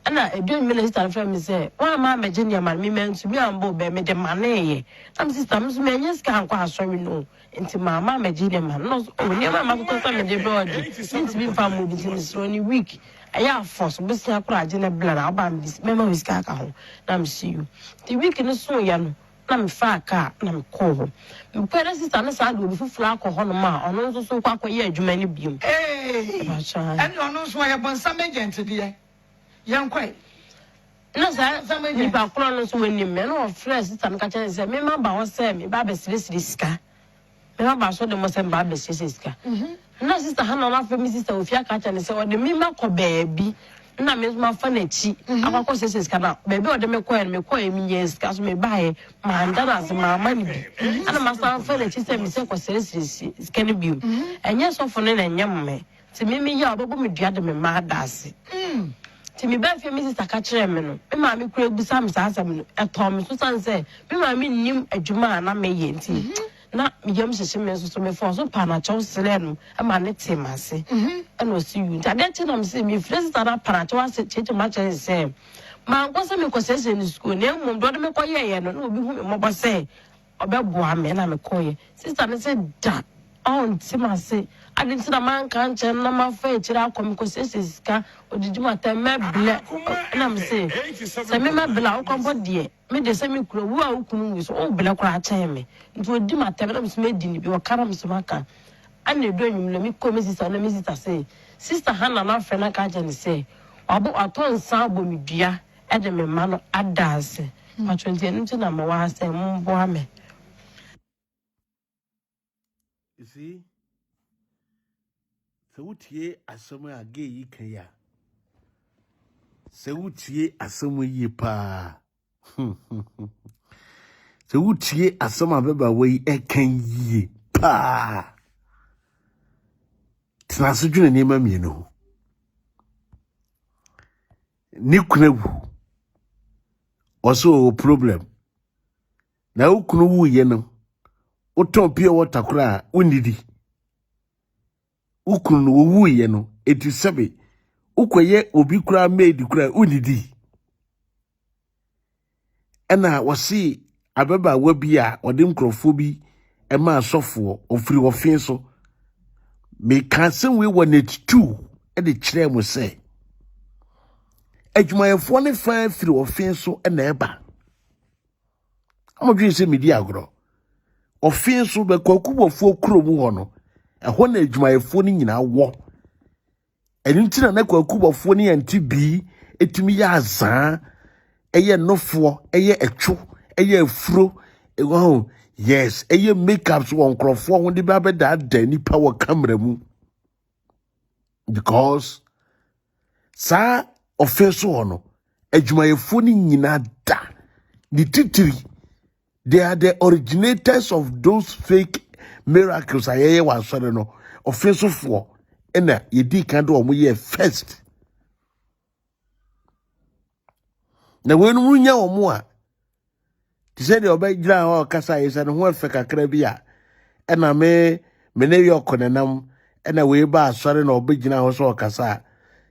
And I don't minister from me say, why am I Virginia man, me meant to be on board by me the money? Some systems, man, yes, can't quite sorry no. Into my mamma, Virginia man, no, never my cousin, the body, since we found moving this only week. I have force, but I cried in a blood, I'll ban this memory scarecrow. Now, see you. The week in the so young. I'm far car, I'm cold. The parents is on the side with a flock of Honoma, and also so quite a year, Jumani Beam. Eh, and you know why upon some agent today. Young quite. No, sir, some of you are cloners when you men or friends, some catching said, remember what said me, Babes Liska. Remember, so the most Babes Siska. No, sister Hannah, for Mrs. Sophia Catch and so the Mima baby. Na me ma fa na chi akwa sese kana baby o de me kwa me yes ka so me buy ma ndara se ma ma ni bi ana ma sa fa na chi se me se kwa sese scan bi enye so fo ne na enye me ti me ya obobo me dua de me ma dase ti me ba fe me sister ka kire me no me ma me kura busa me sa asem no eto me so san se me ma me nim adwuma na me ye nti na me yam hye me so me fo so pa na chaw sele no e ma ne temase and was you. I didn't tell them, me friends that are paratos, change much as say. My cousin, because in school, name, don't make a year, and no be whom I say. About Boam, and I'm a coy. Sister, I said, that. Oh, Tima say, I didn't see a man can't tell my face, I'll come because this is car, or did you want to make black? And I'm saying, say, me my blow, come for dear. Me the same crew who couldn't use all black rat me. It would do my terms made in your carams maker. And you don't let me come, Mrs. and Mrs. say, Sister Hannah, my friend, I can't say, about a ton sabo me dear, and me man at dance. My 20 number was a boy. You see, so what ye as somewhere a gay ye can ya. So what ye as somewhere ye pa. So what ye as some of a way a can ye pa. Transujuna nema mieno. Nikunewu. Also a problem. Na ukunu yeno. Oton pia water kura unidi. Ukunu wu yeno. 87. Ukwaye obi kura made kura unidi. Ena wasi abeba wabia odim krofobi ema asofo ofiri ofenso. Me kansen we won it too e de kire mo say adwumayefo ne fa firi ofenso e na eba amodwe se media agro ofenso be kwakubofo kromu ho no e ho na adwumayefo ni nyina wo enuntina na kwakubofo ni anti bi etumi ya azan eye nofo eye etwo eye afuro ewo yes, eye makeups won crofo won de ba da ni power camera mu because sa offense ono adwumayefo ni nyina da ni titiri they are the originators of those fake miracles ayeye wa sore no offense for ena yedi kan do omo ye first na wenu munya omo a ti se de obagira ho kasa yesa no ho afa kakra bi a ena me ne yokonenam ena we ba asore na obagina ho so kasa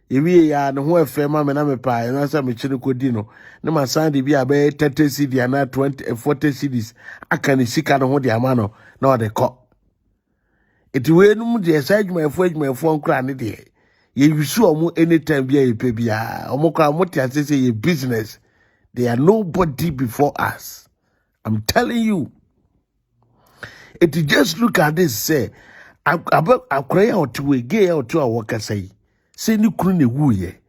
ewie ya no ho afa ma me na me pa na sa me chiri kodi no ne ma sande bi a be 30 cd na 20 40 cds aka ne sika no ho de ama no na o de ko eti we no mu de adwumayefo nkra ne de ye yusu omo anytime bi a yepe bia omo kwa moti asese ye business. They are nobody before us. I'm telling you. If you just look at this, say, I cry out to a gay out to a worker say ni kunu wu ye.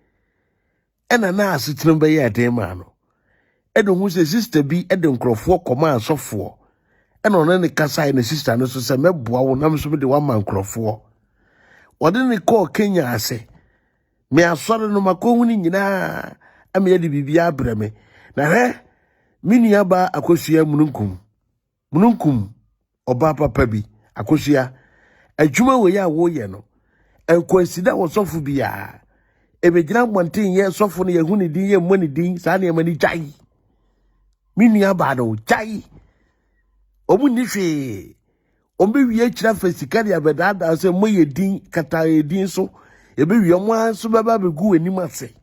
And an ass it number ye at man. And who say sister be Eden Crawford command so for. And on any casa in the sister no so say me boa nam so the one man Crawford. What didn't they call Kenya I say? Me I saw no makoni nyina am ye di bibia breme. Na he mini aba akosua mununkum oba papa bi akosia adwuma we ya wo ye no enkwasida wo sofo bia ebegyina monten ye sofo no ye hu ne din ye mo ne din sa na ye mani jai minua ba no jai omu ni hwe ombe wie kira fasika ya bedada se mo ye din kata ye din so ye be wie mo anso baba begu anim ase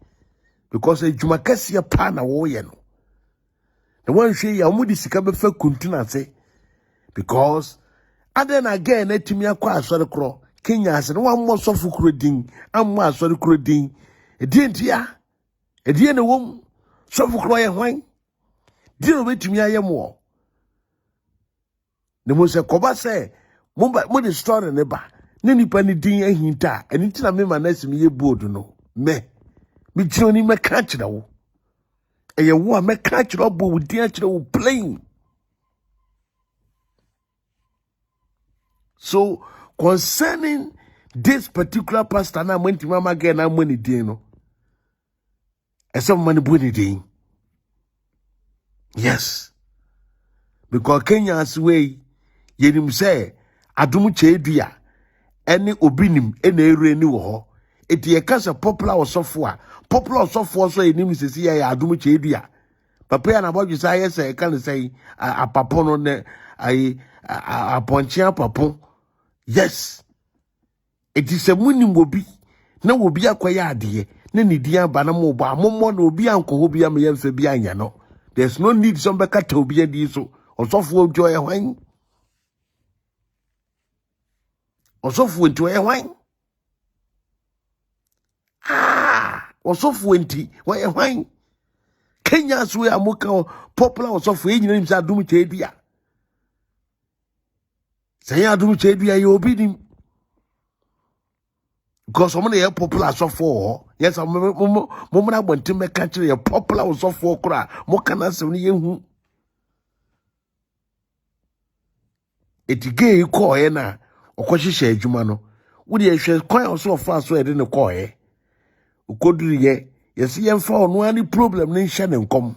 because adwuma kase pa na wo ye no the one hwe ya omu di sika be fa kuntuna ase because aden again etimi akwa asore kro Kenya ase no one mo sofo kro din amma asore kro din edientia edie ne wom sofo kro ye hwan di obetimi ayemo ne mo se koba se mo de story ne ba ne nipa ni din ahinta eni tina me Manasseh me ye bold no me jiro ni me ka kire wo eye wo a me ka kire obo wo din kire wo plain. So concerning this particular pastor na menti mama get na money din no ese money boni din yes because Kenya's way yenim say adum chedua ene obinim ene ere ni wo ho eti e kasa popular osofo so yenim sesi ya adum chedua papa ya na boju say yes e kan say apapo no ne ai aponchia papo yes eti se munim obi na obi akoya ade ne ne dia ba na mo ba mommo na obi anko obi am yemfa bi anya no there's no need somebody kata obi adi so osofo joy hwan osofo enti we hwan osofo enti we hwan Kenya so amuka popular osofo enyina nim sa dum chedua say adum chedua ye obi nim because someone here popular osofo yes mo na bontim me ka kire ye popular osofo kura mo kana se ni yehu etige ko ye na okohihye adwuma no wo de ehwe kwan osofo aso e de ne ko ye ukoduri ye yesi yemfa ono ani problem ne nhye ne nkom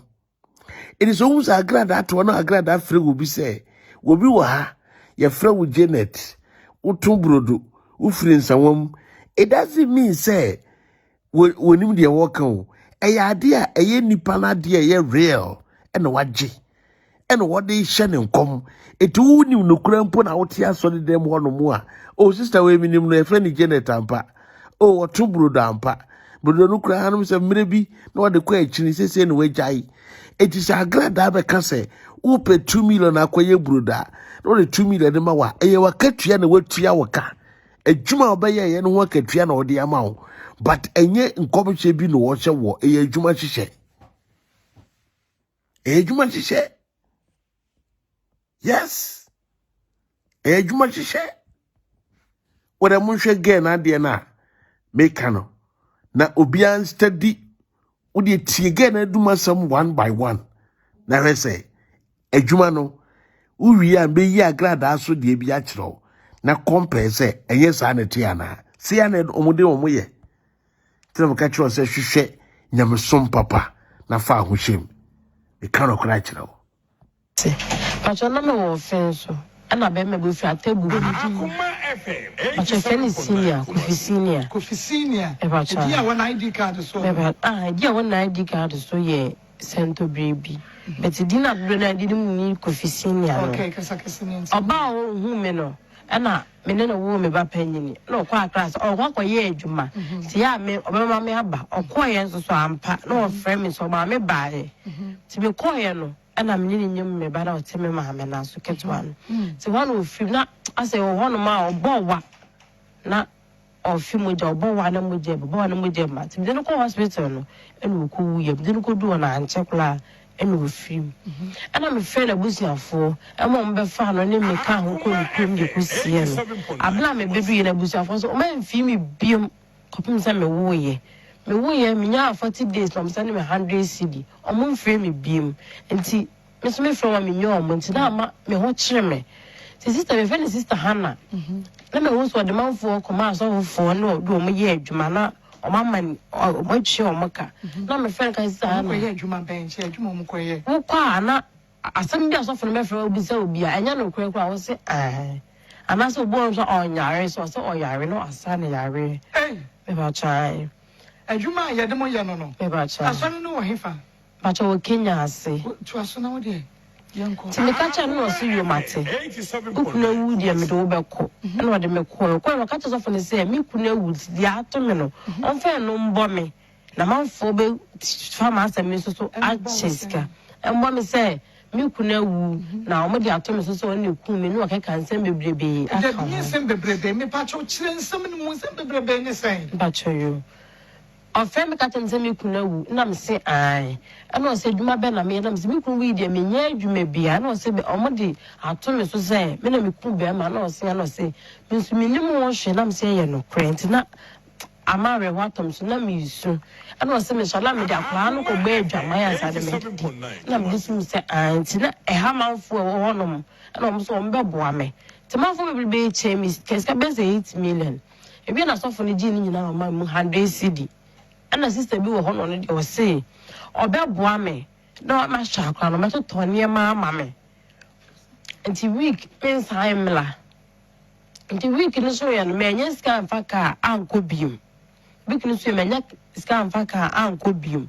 it is almost Agradaa to no Agradaa frɛ wo bi sɛ wo bi wɔ ha ye frɛ wo Janet utum brodo ufiri nsawam. It doesn't mean say wonim de wo kan eye ade a eye nipa na de eye real ene waje ene wo de hye ne nkom etu wonim no kura mpo na wote asori dem ho no mu a o sister we minim no e frɛ ni Janet ampa o wotum brodo ampa brodo no kura hanum se mre bi na wo de kwa akini sese ne wajai it is Agradaa be ka se wo pe 2 million akoye broda no de 2 million de ma wa eye wa katua na watua wo ka adwuma obeye ye no ho katua na ode ama wo but enye nkomhye bi no wo hye wo eye adwuma hyehyɛ yes adwuma hyehyɛ wore mo hwe ge na de na make no na obian study udi tie ge na duma sam one by one na we say adwuma no uwi a be yi Agradaa so de bi a kyerɛw na compare say enye sa na tia na se ya na omude omoye tram ka kyerɛw say hwehwɛ nyamesom papa na fa ahohyem e kan okra kyerɛw pacho na me wo fenso ana be me bo fi atebu pacho feni senior kofi senior e pacho dia one ID card so dia one ID card so ye sento baby but dina do na di mu kofi senior okay kasa senior oba o hu me no ana me ne no wo me ba panyini no kwa class o kwa ye adwuma ti ya me obema me aba okoye nso so ampa no frame me so ma me ba ti me koye no ana me ni nyem me ba na o ti me ma me na so ketwa no ti wan o film na ase o hono ma obowa na o film je obowa na moje ma ti me no ko hospital no enu ko wuye me no ko du na anchekla enu film ana me friend abusiafo e mo mbe fa no ne me ka ho ko ni pem de ko sie no abla me bedu ye na abusiafo so o ma film biem kopim se me wuye me nya 40 days from send me 100 cedi o mo frame biem enti me so me from me nya o mo enti na ma me ho kire me sister me friend sister Hannah na me wo so de manfo koma so fo no do mo ye adwuma na o mama o mo chi o maka na me friend ka sister Hannah ko ye adwuma ben chi adwuma mo ko ye wo kwa na asem bi asofo no mefra obi se obi a enya no kura kura wo se anaso obo nso onyare so oyare no asa ne yare me ba chai adwuma ye de mo ye no me ba chai asɔre no wo hefa ba cha wo Kenya ase to aso na wo de yanko timikacha no so yomate ukuna wu de me do beko na wo de me ko no kacha sofo ne se me kuna wu di ato me no on fe no mbo me na manfo be fama asem so acheska mbo me se me kuna wu na omo de ato me so na ku me no keka nsem bebrebe aka de nsem bebrebe me pa cho kire nsem no nsem bebrebe ne sen ba cho yo ofem me kacha nsem me kuna wu na me se ai ana se dwuma be na me na me se me kuna wu de me nya adwuma bia na se be omo de ato me so se me na me ku be ma na se me nso me nim wo hwe na me se ye no krent na amare watom so na me isu ana se me shala me de akwa no ko gbe adwama ya sa de me na me disu se anti na ha manfo wo honom ana mo so mbe boa me te manfo be be che me keska be 8 million e bi na sofo ne ji ni nyina ma mu 100 cedi ana sister bi wo hono no de o se obe boa me na ma sha akwa no me to tone ma me anti week inside mla anti week no so ya no me nya ska mfa ka anko bium bikini so menya ska mfa ka anko bium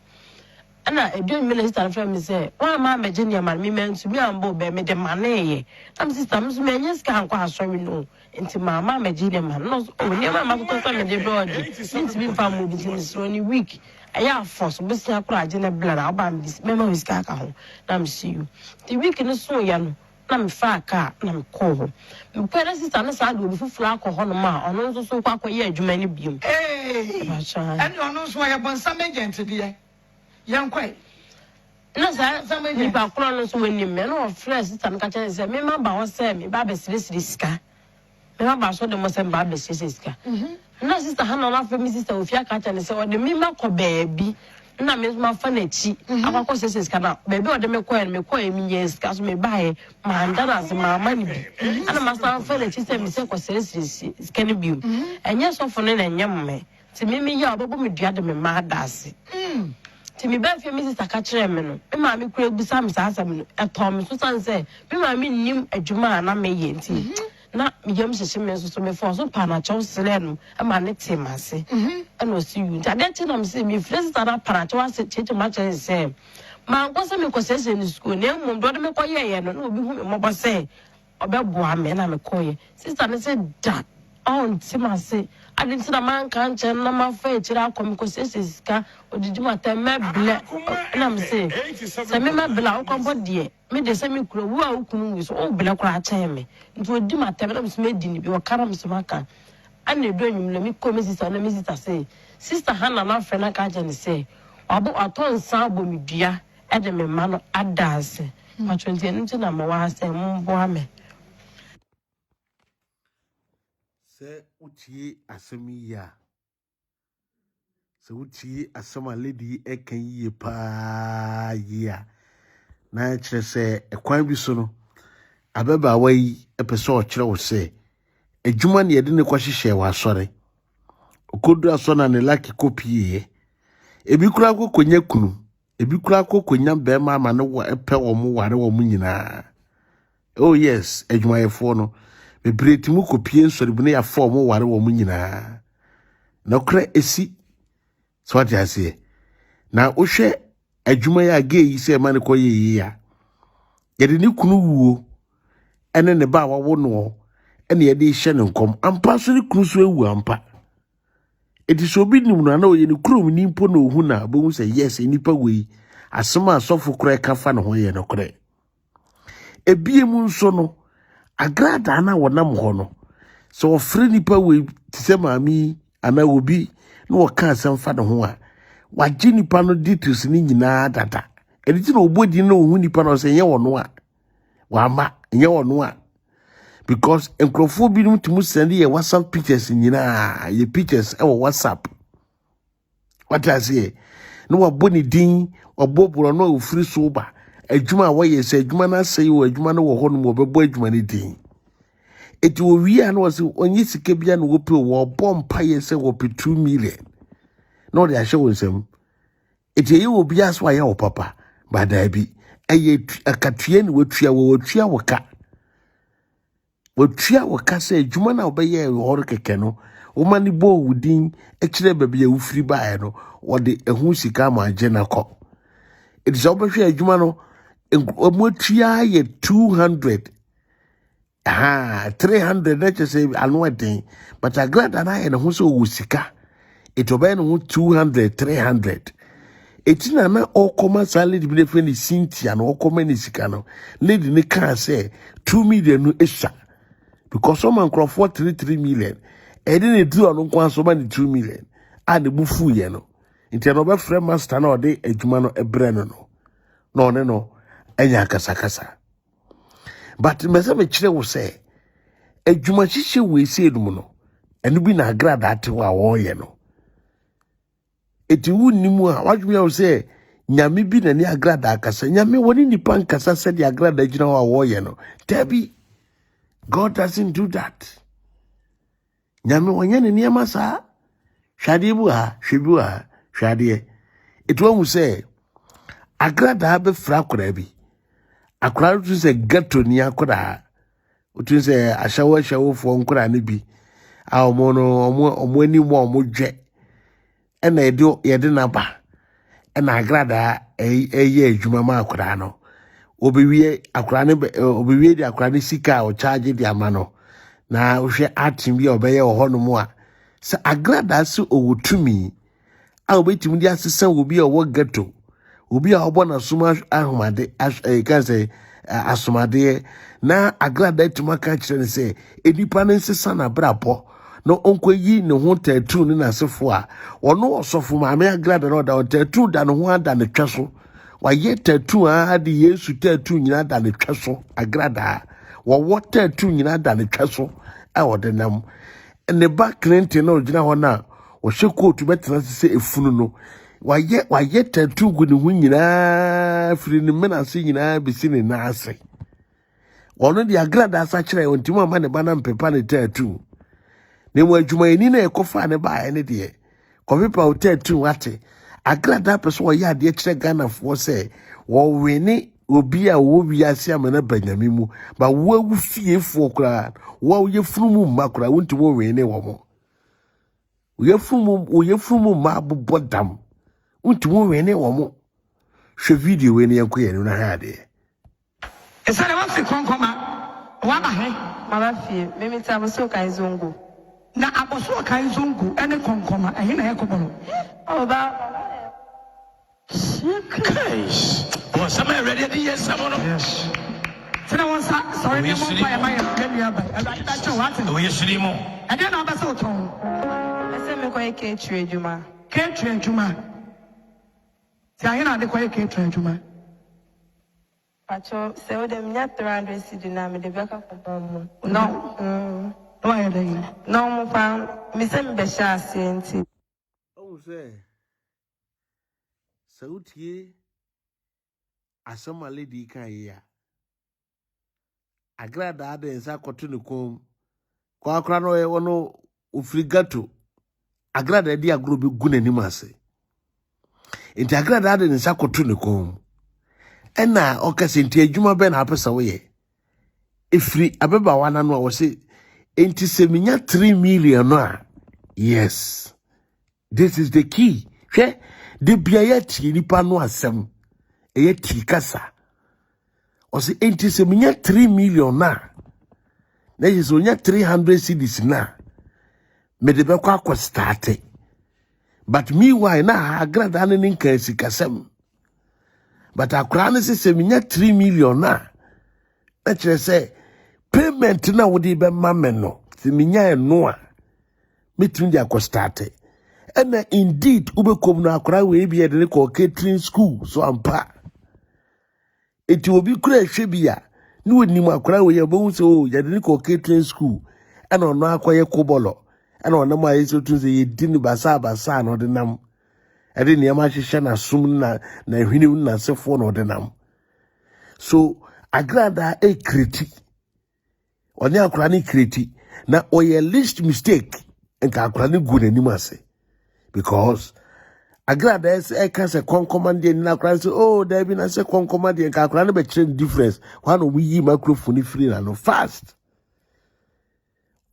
ana edon minister from me say wa ma Virginia man me mentu bi ambo be me de maneye am sister me so menya ska anko asori no nti mama Virginia man no oni mama ko so me de broad nti bi mfa mo bi so ni week aya force be sia kura agene blood aba me mema wiska ka ho na me see you the week no so ya no na me fa ka na me call ho me kwere sister no sa do bi fufura akọ no ma ono nso so kwa ye adwuma ni biom and ono so ya bon some agent de yankwa na sa me ba kro no so wani me no fresh sister no ka che say me ma ba ho say me ba be siri sika me ma ba so de mo say ba be siri sika na sister ha no na fa me sister ofia ka che ne say o de me ma ko baabi na me ma fa na chi akwa ko sisi sika na baabi o de me ko emi yes ka so me ba he ma ndana se ma ma ni bi ana ma sa fa na chi say me say ko siri sika ni bi enye so fo ne na enye me ti me ya obobo me dua de me ma dase ti me ba fi me sister ka kire me no me ma me kura busa me sa asam no eto me so san say me ma me nim adwuma na me ye nti na me yam hye me so me for so pa na chow sele no e ma ne temase e no si you that then na me say me friends that na para chow ase cheche ma chen say ma nko se me ko sese ni school na mum do me ko ye no na obi hu me mo bo say obeboa me na me ko ye sister ne say that on timase adin na man kan chen na ma fa chira akom ko sesika odidi mata me ble na me say se me bla o kon bodie me de se me kuro wu a ukunu wi so o ble kura chen me nti odi mata me me di ni bi o kara me so maka ane do nyum na me ko me sister na me sister say sister Hannah na friend na ka chen say obo aton sa bo me dua e de me ma no adase ma 20 nti na ma wa say mbo ame se utie asemi ya se utie asema lady ekan yie pa ya na kire se ekwan bi so no abeba wai epese o kire wo se adwuma ne yede ne kwahihye wa asore okodu asona ne laki kopie ebi kura kokonya kunu ebi kura kokonya bema ama ne wo epe wo mu ware wo mu nyina oh yes adwuma yefo no bebreti mu kopie nsoribu ne ya form ware wo mu nyina na kra esi so ati ase na ohwe adwuma ya ge yi se ma ne koye ya yede ni kunu wuo ene ne ba wawo no ene yede hye ne nkom ampa so ne kunu so ewu ampa eti so bi nim na oye ne krom ni mpo na ohu na bo se yes nipa wei asema asofo kra ka fa ne ho ye no kra ebie mu nso no Agradaa na wonam ho no so ofre nipa we tise maami ana obi no waka asem fa de ho a waje nipa no details ni nyina dada editi na obodi na ohu nipa no se ye wono a wama ye wono a because enkrofo bi no timu send ye WhatsApp pictures nyina ye pictures e wo WhatsApp what I say no waboni din oboboro no ofri so ba adwuma waye se adwuma na sei wo adwuma no wo ho no obebo adwuma ni din eti wo wi an wo se onyi sike bia no wo pe wo bompa ye se wo pe 2 million no dey show nsem eti ye wo bia so aye wo papa ba da bi akatue ni watua waka say adwuma na obeye horo keke no wo ni bo wudin ekire bebe ya ufiri baaye no wo de ehu sika ma agena ko it is obehwe adwuma no omotua ye 200 300 let's say anweden but Agradaa na ye no so wo sika it obey no 200 300 etina na okoma salad bi defend Cynthia no okoma ni sika no lady ni kan say 2 million no esha because some Amankrado 3 million e didn't do on kwan so man 2 million and bufu ye no nti no be frame master na ode adwuma no ebre no no enya kasa but me kire wo say adwuma hihye we say dum no enu bi na Agradaa te wa wo ye no eti wunnimu a wadwumi wo say nyame bi na ni Agradaa kasa nyame woni nipa nkasa se di Agradaa gina wa wo ye no tabi God doesn't do that. Nyame wanyane niyama sa shadi bua shadi it won't say Agradaa be fra kora bi akora tu se gato ni akora tu se ashawo fo nkora ne bi a omo ani mo omo dwe ena yede na ba ena Agradaa eye adwuma ma akora no obiwie akora ne obiwie di akora ne sika o charge di amano na ohwe atim bi obeye ohono mu a se Agradaa se owotumi a obetim di asesa obi a wo gato obi a obo na suma ahomade kan say asomade na Agradaa tumaka kire ne se enipa ne nsesa na brapo no onkoyi ne ho tattoo ne nasefo a ono osofo ma me Agradaa no da tattoo da ne ho ada ne tweso waye tattoo a de Yesu tattoo nyina da ne tweso Agradaa wo tattoo nyina da ne tweso a odenam ne back clinton no gina ho na wo hye coat betena se efunu no waye tattoo gu ne hu nyina firi ne Manasseh nyina bisi ne naase wono de Agradaa sa kire ontimo ama ne bana mpepa ne tattoo ne mo adwuma eni na ekofa ne ba ne de kopipa tattoo ate Agradaa person wo ya de kire Ghana fo se wo wini obi a wo wiase amana banyame mu ba wo awu fiefo kra wo yefunu mu ma kra wonti wo wini wo mo yefunu mu ma bodam wonti wo wini wo mo hwe video we ne yanko ye no na ha de esa na wafi konkoma wa ba he mama fie mimi tabo so kan zongo na aboso kan zongo ene konkoma ehe na yakobolo oba Guys, was somebody ready to hear someone? Yes. So now what's that? Sorry, me mo pa my that's what. Oh, yes, you mo. And then I'm so tone. Asem me kwa ketwe adwuma. Ketwe adwuma. Ti ahe na de kwa ketwe adwuma. Pacho, se o dem nya 300 cedi na me de beka ko bom. No. Why are they? No mo fa, me se me be sha asenti. Oh, say Sautie asama lady kan ya Agradaa de nsa koto ne kom kwa akra no ye wono ofrigato Agradaa di agro be gu nanim ase enti Agradaa de nsa koto ne kom ena okase enti adwuma be na apesa wo ye efri abeba wana no wo se enti seminya 3 million no a yes this is the key hwe de biaya ti nipa no asem eye ti kasa o se enti se minya 3 million na yeso nya 300 cedis na me de be kwa start but meanwhile na Agradaa ne nka sikasem but akra ne se minya 3 million na kire se payment na wo de be mame no se minya eno a metun dia kwa start and indeed ubekom na akra we bi de ko catering school so ampa eti obi kura hwe bia ni wonim akra we ye bo so ya de ko catering school ana ono akoye kobolo ana ono ma yeso tun se ye din basa no de nam ade ne ma hwehwe na sum na hwini na sefo no de nam so Agradaa e kriti oni akra ni kriti na oye list mistake enka akra ni gu nanim ase because Agradaa say can say command na kra say oh there be na say command ka kra na be train difference why no we yi microphone free na no fast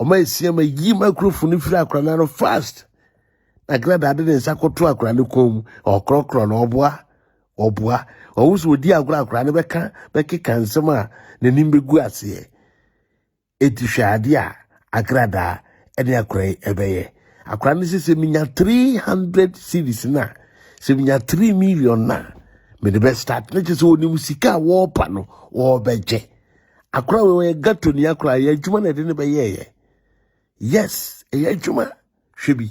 o ma esi ma yi microphone free akra na no fast Agradaa de nsa koto akra ne kom okrokro na oboa o wusu odi akra ne be ka nsema na nimbegu ase eti hwade a Agradaa ene akra ebeye akra ne se minya 300 cedis na se minya 3 million na me the best start na se oni musika wo pa no wo beje akra we gato ni akra ye adwuma na de ne be ye yes e adwuma hwebi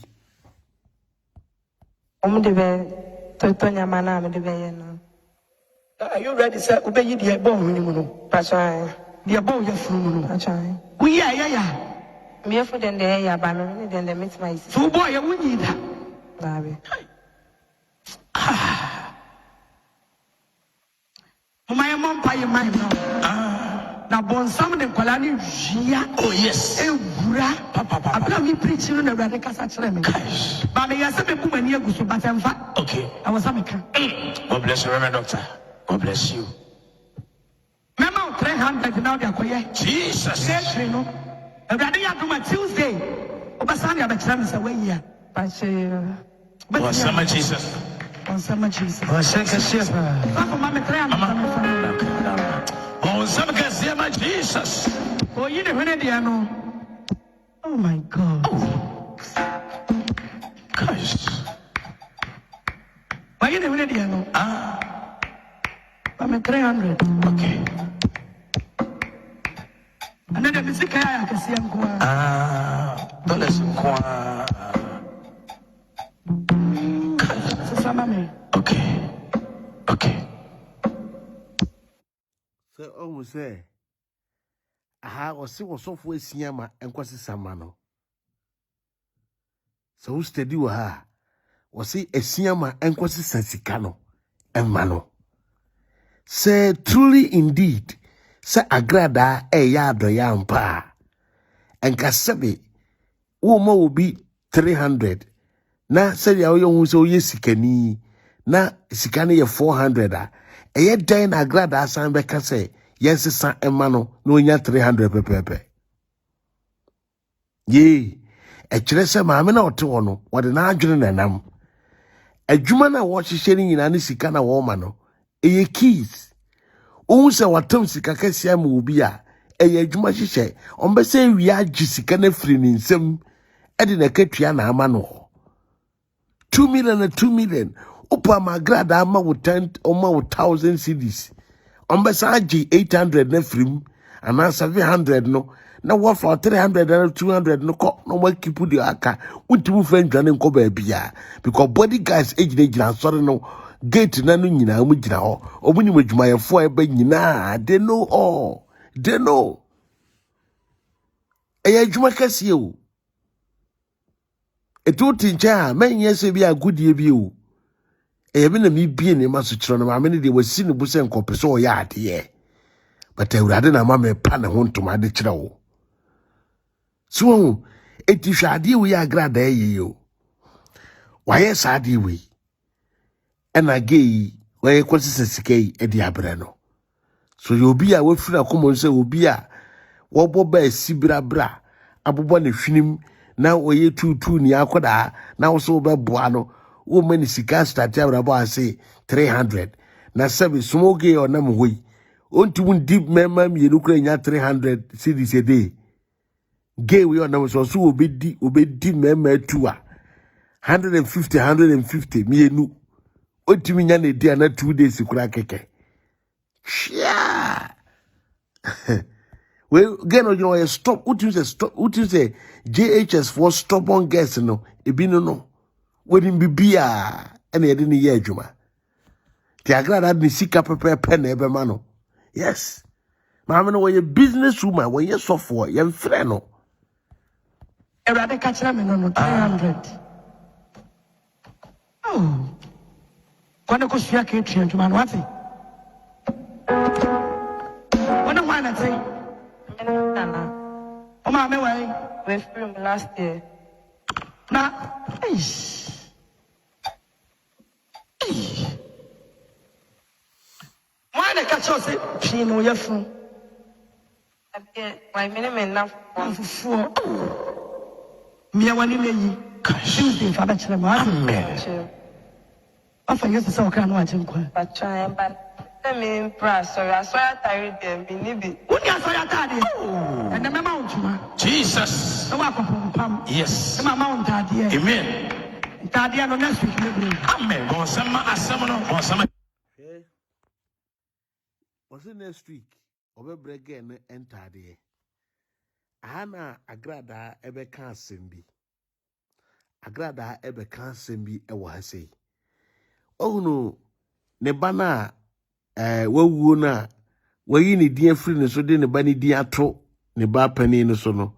de be tonya mana me de be ye no. Are you ready sir obeyi de bon ni mu no Pachai de bon ya funu no Pachai we ya me for den de ya ba no den de meet my so boy ya wunyi da Baby. My mom pay my now. Now, born some of them colony. Oh, yes. Papa. I'm not preaching on the radical such a but I have some woman here who but I'm fat. Okay. I was a God bless you, Reverend Doctor. God bless you. Mama, 300 now they are quiet. Jesus. You know, a radical to my Tuesday. Obasani, I'm a chance away here. But summer Jesus. On summer Jesus. Oh, Jesus. Oh, you know, oh my God. Gosh. Why you know? I'm 300. Okay. And then the music I can see I'm going. Dollars. Okay. So almost say aha was for siama enkwasi samano. So who steady wa ha was siama enkwasi sansikano emano. Say truly indeed say Agradaa ya doya mpa enkasabe wo ma will be 300 na say ya hu so yesikani na sikane ye 400 a eye dan na Agradaa san be ka say yes san emano no nya 300 pepepe ye e kire se maame na ote wo no wo de na adwene na nam adwuma na wo hihye ni nyina ne sika na wo ma no eye keys o se watam sika kasia ma obi a eye adwuma hihye on be say wi agi sika na firi ni nsem e de na katua na ama no 2 million na 2 million Opa Agradaa ama wo 1000 cedis. Ombesa agi 800 na frim and 700 no. Na what for 300 and 200 no ko no wa keep the aka. Unti friend dwane nko ba bia because body guys age na sorry no gate na no nyina mu gina ho. Obuni madwumayefo e ba nyina they know all. They know. Eya adwuma kase o. Etuti ncha men yese bia godie bi o. Ebe na mi bie ne maso kiro na maame ne de wasi ne busen kopeso o ya ade but Awurade na maame pa ne ho ntoma de kire wo so eti hwade wo ya Agradaa ye yo wa ye saade we ena gei wa ye kwasisa sikai e di abre no so yo bi a wafira akomo nse obi a wo boba sibra bra abobo ne hwinim na oye tutu ni akoda na wo so be boa no wo mani sika start abra say 300 na sabi smoke or nam hoi onti mun deep mema mi enukura nya 300 cedis a day gay we on so obedi mema tua 150 mi enu onti mi nya na dia na 2 days kura keke yeah we get no you stop uti say JHS for stubborn guys no ebi no Wedding bibia and ye didn't ye juma. The Agradaa ni sika prepare pen ebe mano. Yes. Mama no when business woman when you software you freno. A radical chairman no 300. Oh. When go share kitchen to man what? When the one I say. Oh mama way. We filmed last year. Na. na catch us pin no your phone. My minimum enough For me, I want to lay Tuesday for that. Amen. After you saw can watch him. but try but let me press so I saw tired them be nibi. What you saw your daddy? And the mount, Jesus. the walk of Pam. Yes. My mount, daddy. Amen. Daddy, no next week. Amen. Bonsama Asem Bonsama. Was it next week? Over again enter there. Ana Agradaa ebe kan sembi. Agradaa ebe kan sembi ewa hase. Oh no, ne bana wawu na wayi ne dia free ne so de ne ba ne dia ato ne ba pani ne so no.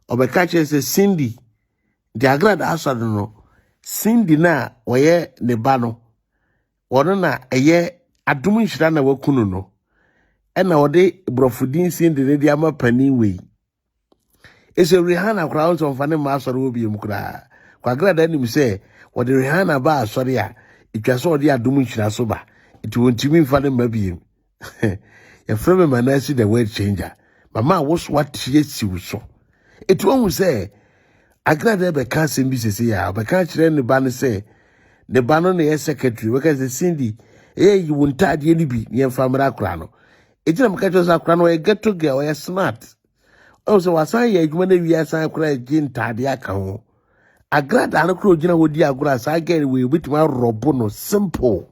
Obeka che se Cindy de Agradaa asado no. Cindy na oye ne ba no. Wono na eye adum nhira na wakunu no. Ena ode brofudin Cindy ne dia ma pani we. Ese Rihanna crowd on fane ma asoro obi em kura. Kwa Agradaa nim se wo de Rihanna ba asore a itwa so ode adum nhira so ba. It won't mean fane ma bi em. Your friend Manasseh the word changer. Mama was what she so. It won't say Agradaa be kan sem bi sese ya. Be kan kire ne ba ne say the ba no na secretary because the Cindy you won't tade ni bi ne famra kura no. Ejina mka cho sa kura no get to girl we smart. Also wasan ye adwuma na wi asan kura gin tade aka ho. Agradaa no kura ogina wodi agura sa get we bitima robo no simple.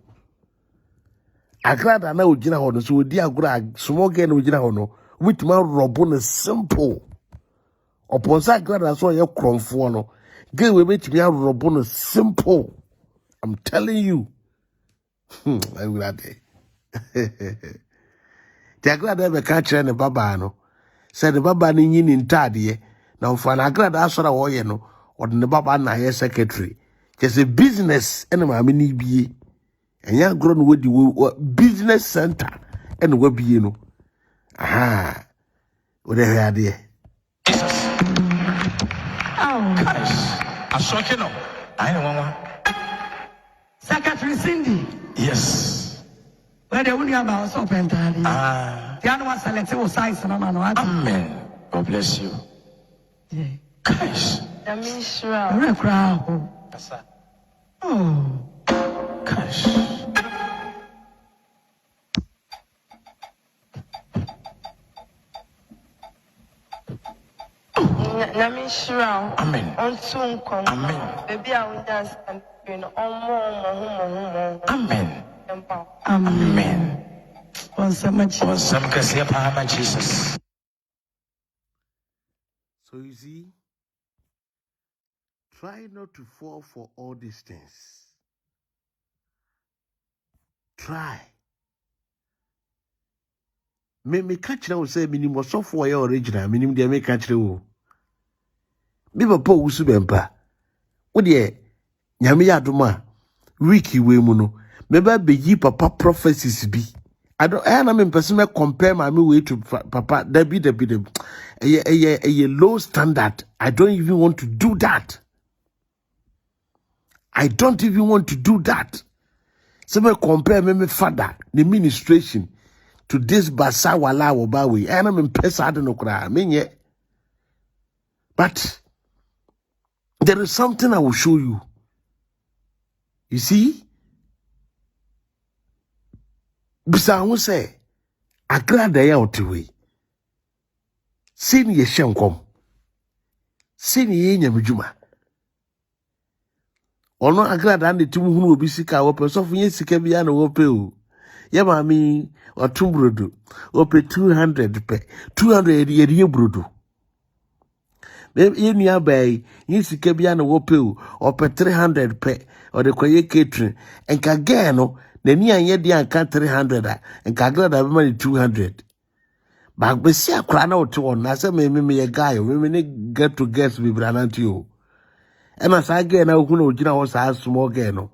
Agradaa na ogina ho no so wodi agura small girl ogina ho no bitima robo no simple. Upon sa Agradaa so ye kromfo no get we bitima robo no simple. I'm telling you. I'm glad. The Agradaa be ka kire ne baba no. Said the baba ni nyini ntade na mfa na Agradaa asora wo ye no od ne baba na ye secretary just a business ene ma me ni bie enya agro no wodi business center ene wa bie no aha o de hwe ade Jesus. Gosh. Ashoke no. I know one. Secretary Cindy. Yes. Where the only about so pentally. The other one select size no man. Amen. God bless you. Yeah. Gosh. I mean sure. I'm crowd. Oh. Gosh. Na me sure. Amen. On soon come. Amen. Baby I will dance and Amen. Amen. On some Jesus. So you see, try not to fall for all these things. Try. Me catch now say minimum so for your original minimum de me catch you. Me papa wusu bempa. Wo de nyame yadoma wiki we mu no me ba beji papa prophecies bi. I am in person compare my way to papa debi a low standard. I don't even want to do that. I don't even want to do that. So me compare me father the administration to this basa wala obawe. I am in person I don't know kra me nye. But there is something I will show you. You see? Bisa who say Agradaa ya otiwe. Sini ye shenkom. Sini ye nyamjuma. Ono Agradaa ndi timu hunu obi sika wope so funye sika bi ya na wope o. Ye mami otumbrodo. Wope 200 pe. 200 ye brodo. Ye nua bai ye sika bi ya na wope o. Ope 300 pe. O de kwaye catering. Enka ge no nani anye di anka 300 enka Agradaa be mani 200. Ba gbesi akra na ote won na se me ye guy me ne get to guess bi brananti o. E ma sa ge na ohu na ogina wo sa small ge no.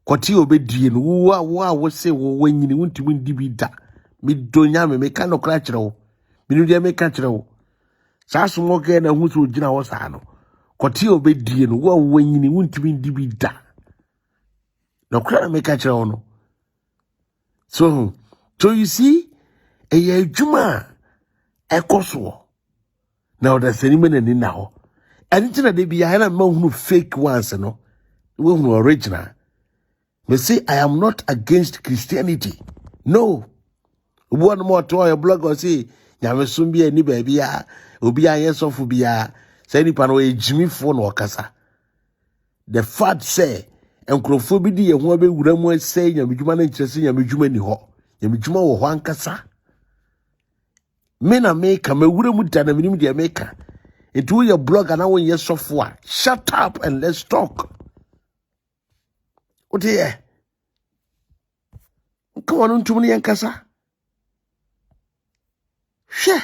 Kwoti obedie no wo se wo wanyini wuntimi ndi bi da. Mi donya me ka no kra kire wo. Mi nu de me ka kire wo. Sa small ge na hu so ogina wo sa no. Kwoti obedie no wo wanyini wuntimi ndi bi da. No kra me ka kire wo no. So So you see, a juma ekoso. Now the ceremony now. And it's not be a who fake ones, no, who original. But say I am not against Christianity. No. One more to your blog or say, Yamasumbi any baby, Ubia yes of Ubia, say any pano a Jimmy phone or casa. The fat say, and Crophobidi and Wabe Uramo say, Yamijuma and Chessing Yamijuma ni ho, Yamijuma or Juan Casa. Men are maker, me wouldn't tell them in the maker. Into your blog and now yes software. Shut up and let's talk. What here? Come on to me and Casa. Share.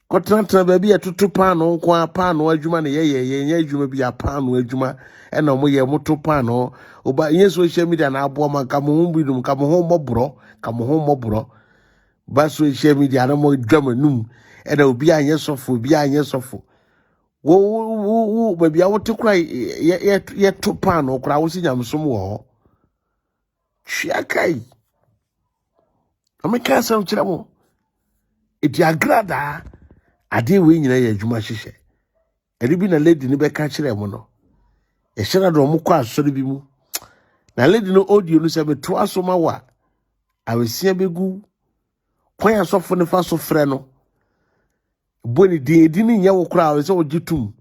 Kotranta baby a tutu pano kwa pano adwuma ne ye adwuma bi a pano adwuma e na mo ye moto pano oba yen social media na abo man ka mo hu bidum ka mo ho mobro ba social media na mo dwama num e da obi anye sofo wo baby a wote kura ye to pano kura wo si nyamsom wo hwiakai ameka sam kira mo iti Agradaa ade we nyina ye adwuma hyehyɛ eri bi na lady ni bɛka kyerɛ mo no ye hyɛ do mo kɔ asɔre bi mu na lady no audio no sɛ beto asoma wa awesia begu kwan asɔfo ne fa so frɛ no boni di ni nyɛ wo kora sɛ wo gitum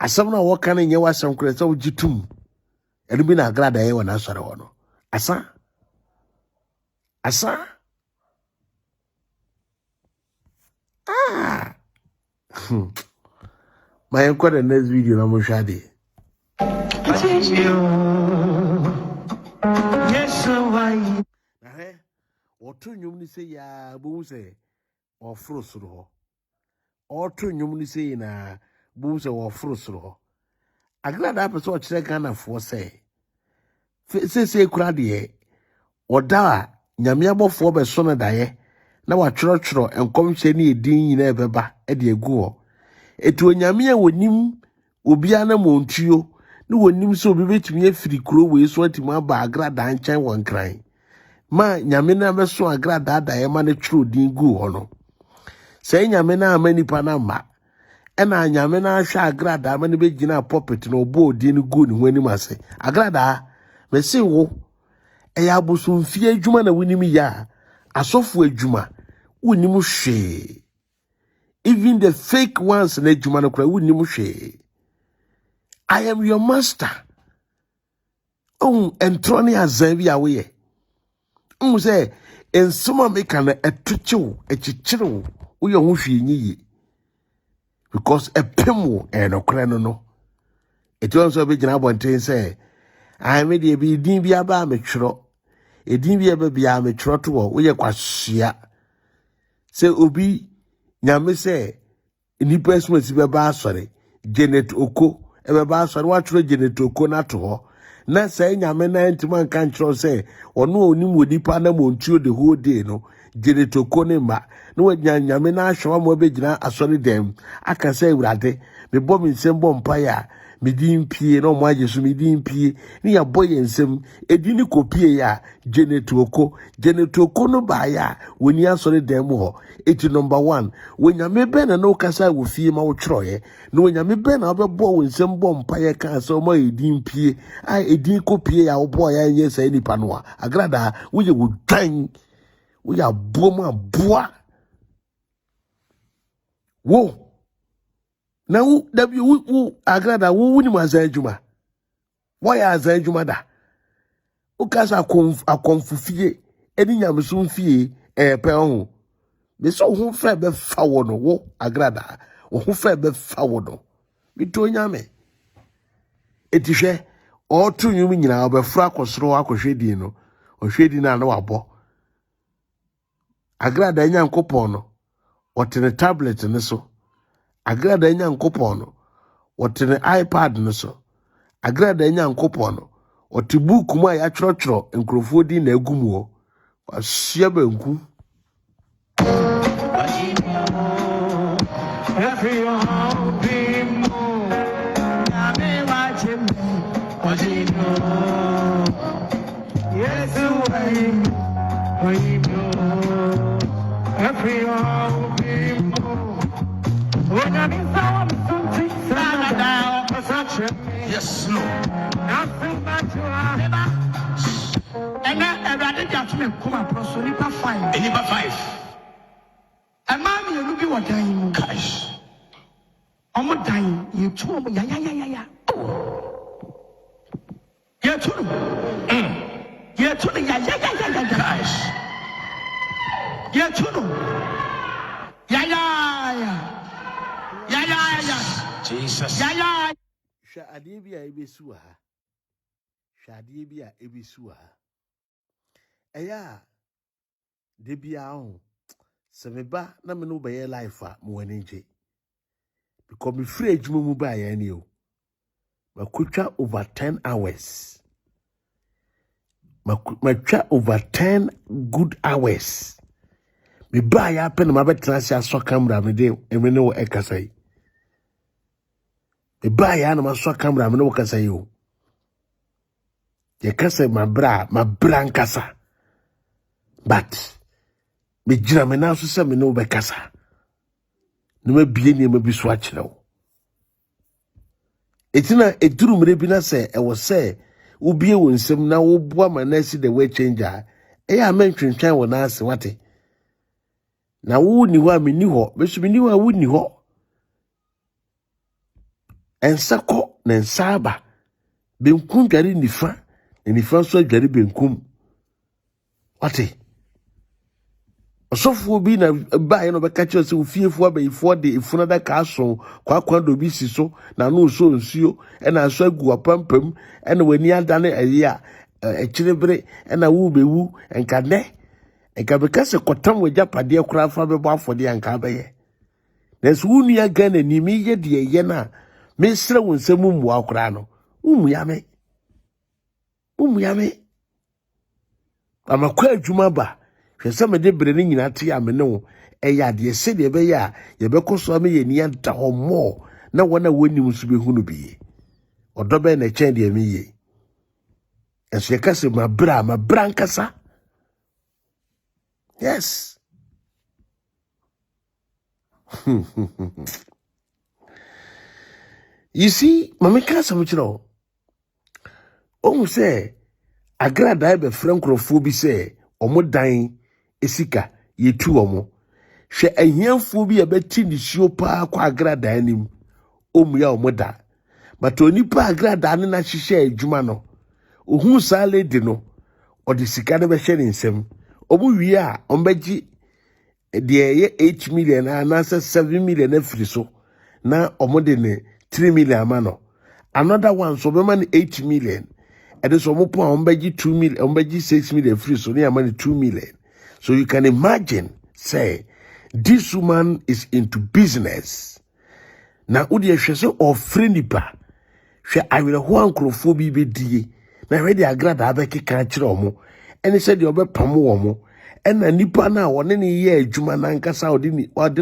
asɛm na wo ka ne nyɛ wasɛm kora sɛ wo gitum eri bi na Agradaa ye wona asɔre wo no asa my encounter the next video na mo shade. Otu nyum ni say ya bu say ofro soro ho. Otu nyum ni say na bu say ofro soro ho. Agradaa person o kire Ghana fo say. Say kura de oda nyame abofo be so na daye. Na wa choro enkomhye ne edin nyina ebeba e de egu ho etu onyame a wonim obia na montuo ne wonim so obi betumi afiri kuro we so atimu aba Agradaa nkyɛn won kran ma nyame na beso Agradaa dae ma ne choro din gu ho no sɛ nyame na amanipa na ma ɛna nyame na ahwɛ Agradaa ma ne begina puppet no obo din gu ne ho anim ase Agradaa me se wo ɛya abosomfie adwuma na wonim ya asofo adwuma unimu hwe even the fake ones na adwuma no kora unimu hwe I am your master entroni azan bi awe say ensoma meka na etochew echicherew wo ye ho hwe nyiye because epemo enokora no etu so be gina abonten say I me de bi din bi aba metwero edin bi aba bia metwero to wo ye kwahia se obi nyame se nipa esumasi beba asore Janet Oko ebeba asore watro Janet Oko na to ho na se nyame na ntima kan kro se ono onim onipa na montuo the whole day no Janet Oko ne ma no nyame na ahwa mo be gina asore dem aka se urade me bom nsem bom paya me din pie no mo ajesu me din pie ni ya boye nsem edini kopie ya Janet Oko no ba ya woni asore dem ho eti number 1 wonyame be na no kasa wo fie ma wo twroye no wonyame be na obebo wo nsem bom paya kan so mo edin pie ai edin kopie ya wo boy ya nye sai nipa no Agradaa wo ye wo dwan wo ya bom aboa wo na wu Agradaa wu ni mazanjuma why azanjuma da ukasa akonfufie eni nyamso fie pe ho be so ho fra be fa wo no wo Agradaa wo ho fra be fa wo no bi to nyame etihwe otu nyum nyina obefra akosoro akohwedi no ohwedi na wabo Agradaa nyankopon no wotene tablet ne so Agradaa nyankopon no wotene iPad ne so Agradaa nyankopon no wote book mu ya twrotwro enkrofo di na agumu ho wasia banku Yes, Lord. And I just come across Nipa 5. Nipa 5. And mommy, you look at what dying. Gosh. I'm dying. You told me, yeah. You told me. You told me, yeah. Gosh. You told me. Yeah. Jesus. Yeah. Shadibia ebesua. Shadibia ebesua. Eya. Debia on. Semeba na me no be life a mo waninje. Because me free adwuma mu ba ya ni o. Makutwa over 10 hours. Makutwa over 10 good hours. Me ba ya pen ma betra sia so camera me de me no ekasai. Me ba ya na ma so camera me no kasai o. Ye kasa ma bra nkasa. But me jira me na so se me no be kasa. No me bie ni me bi so a kire o. Etina eduru mre bi na se e wo se wo bie wo nsem na wo boa Manasseh the way changer. E ya mentwentwan wo na ase wate. Na wo ni ho a me ni ho, me so me ni ho a wo ni ho. Ensako na ensaba. Benkum dware nifa, na nifa so dware benkum. Wate. Osofo bi na ba ye no be ka che se ofiefo abayifo de ifuna da ka so kwa do bi si so na no so nsuo e na so agu apampam e na wani adane ayi a ekirebere e na wo bewu enka ne enka be ka se kotam wagya pade kura fa be bo afode enka be ye na so unu ya ga na ni mi ye de ye na me sre won semu mu akura no umu ya me amakwa adwuma ba hwese me de bre ni nyina te ya me no eya de se de be ya ye be koso me ye ni anta ho mo na wona woni musu be hunu bi odo be na chen de me ye enso ye kase ma bra nkasa. Yes. You see, mama kasa mo chiro o say Agradaa be frankrofo bi say omo dan esika yetu omo hwe ahianfo bi abeti ni hio pa kwa Agradaa nim omuya omo da but onipa Agradaa ne na hihye adwuma no ohun sa lady no odi sika ne be hye ne nsem omu wi a ombagi de ye 8 million na 7 million afiri so na omo de ne 3 million amano another one so be man 8 million. And so omo ombagi 2 million, ombagi 6 million free so near money 2 million. So you can imagine, say, this woman is into business. Na udi she so offering nipa. She awire ho ankrofo bi be die. Na ready Agradaa abeki kan kire omo. And he said you be pamo omo. And na nipa na woni ne ye adwuma na nkasa odi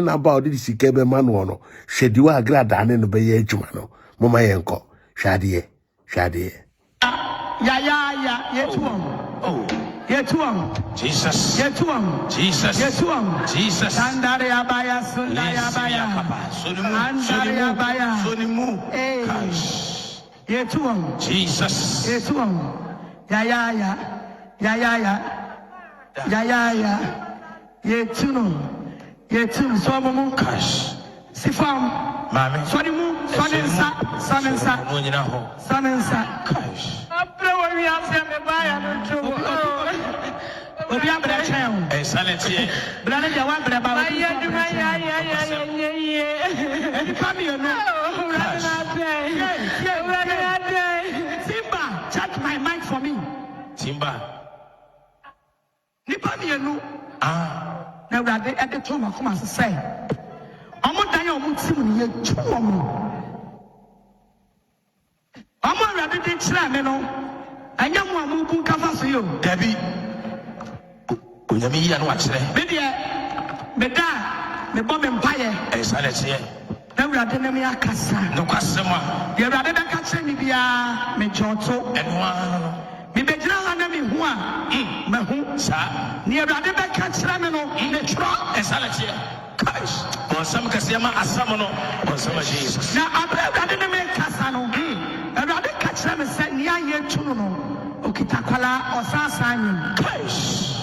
na ba odi sika be ma no no. She di wa Agradaa ne no be ye adwuma no. Mama yenko. Hwade. Yeah, yetuam. Oh. Yetuam. Jesus. Yetuam. Jesus. Yetuam. Jesus. Andare abaya, sundare abaya. Andare abaya. Sonimu. Yetuam. Jesus. Yetuam. Yeah. Yetuam. Somamu. Cash. Sifam. Mami. Sonimu. Sonensa. Cash. Obi abra chen. Sanity. Brother, you want brother? Simba, check my mic for me. Simba. Nipa mienu. Na brother, at the time come as say. Omo dan omo tim ni etu omo. Omo brother dey try me no. Anya mu amu bu kafa so yo. Debi. Onyami ya no akire. Me de me bo me mpaye. Sanity. Na brother na me akasa. No kwasema. Ye brother da ka kire ni bia me joto. Enwa. Me bejina na me hu a. Me hu sa. Ni Awurade be ka kire me no. Ne tro esalete. Kaish. Onsam kasema asam no. Onsam Jesus. Na Awurade ne me kasa no. Awurade ka kire me se ni aye tunu no. Okitakwala Osaa. Kaish.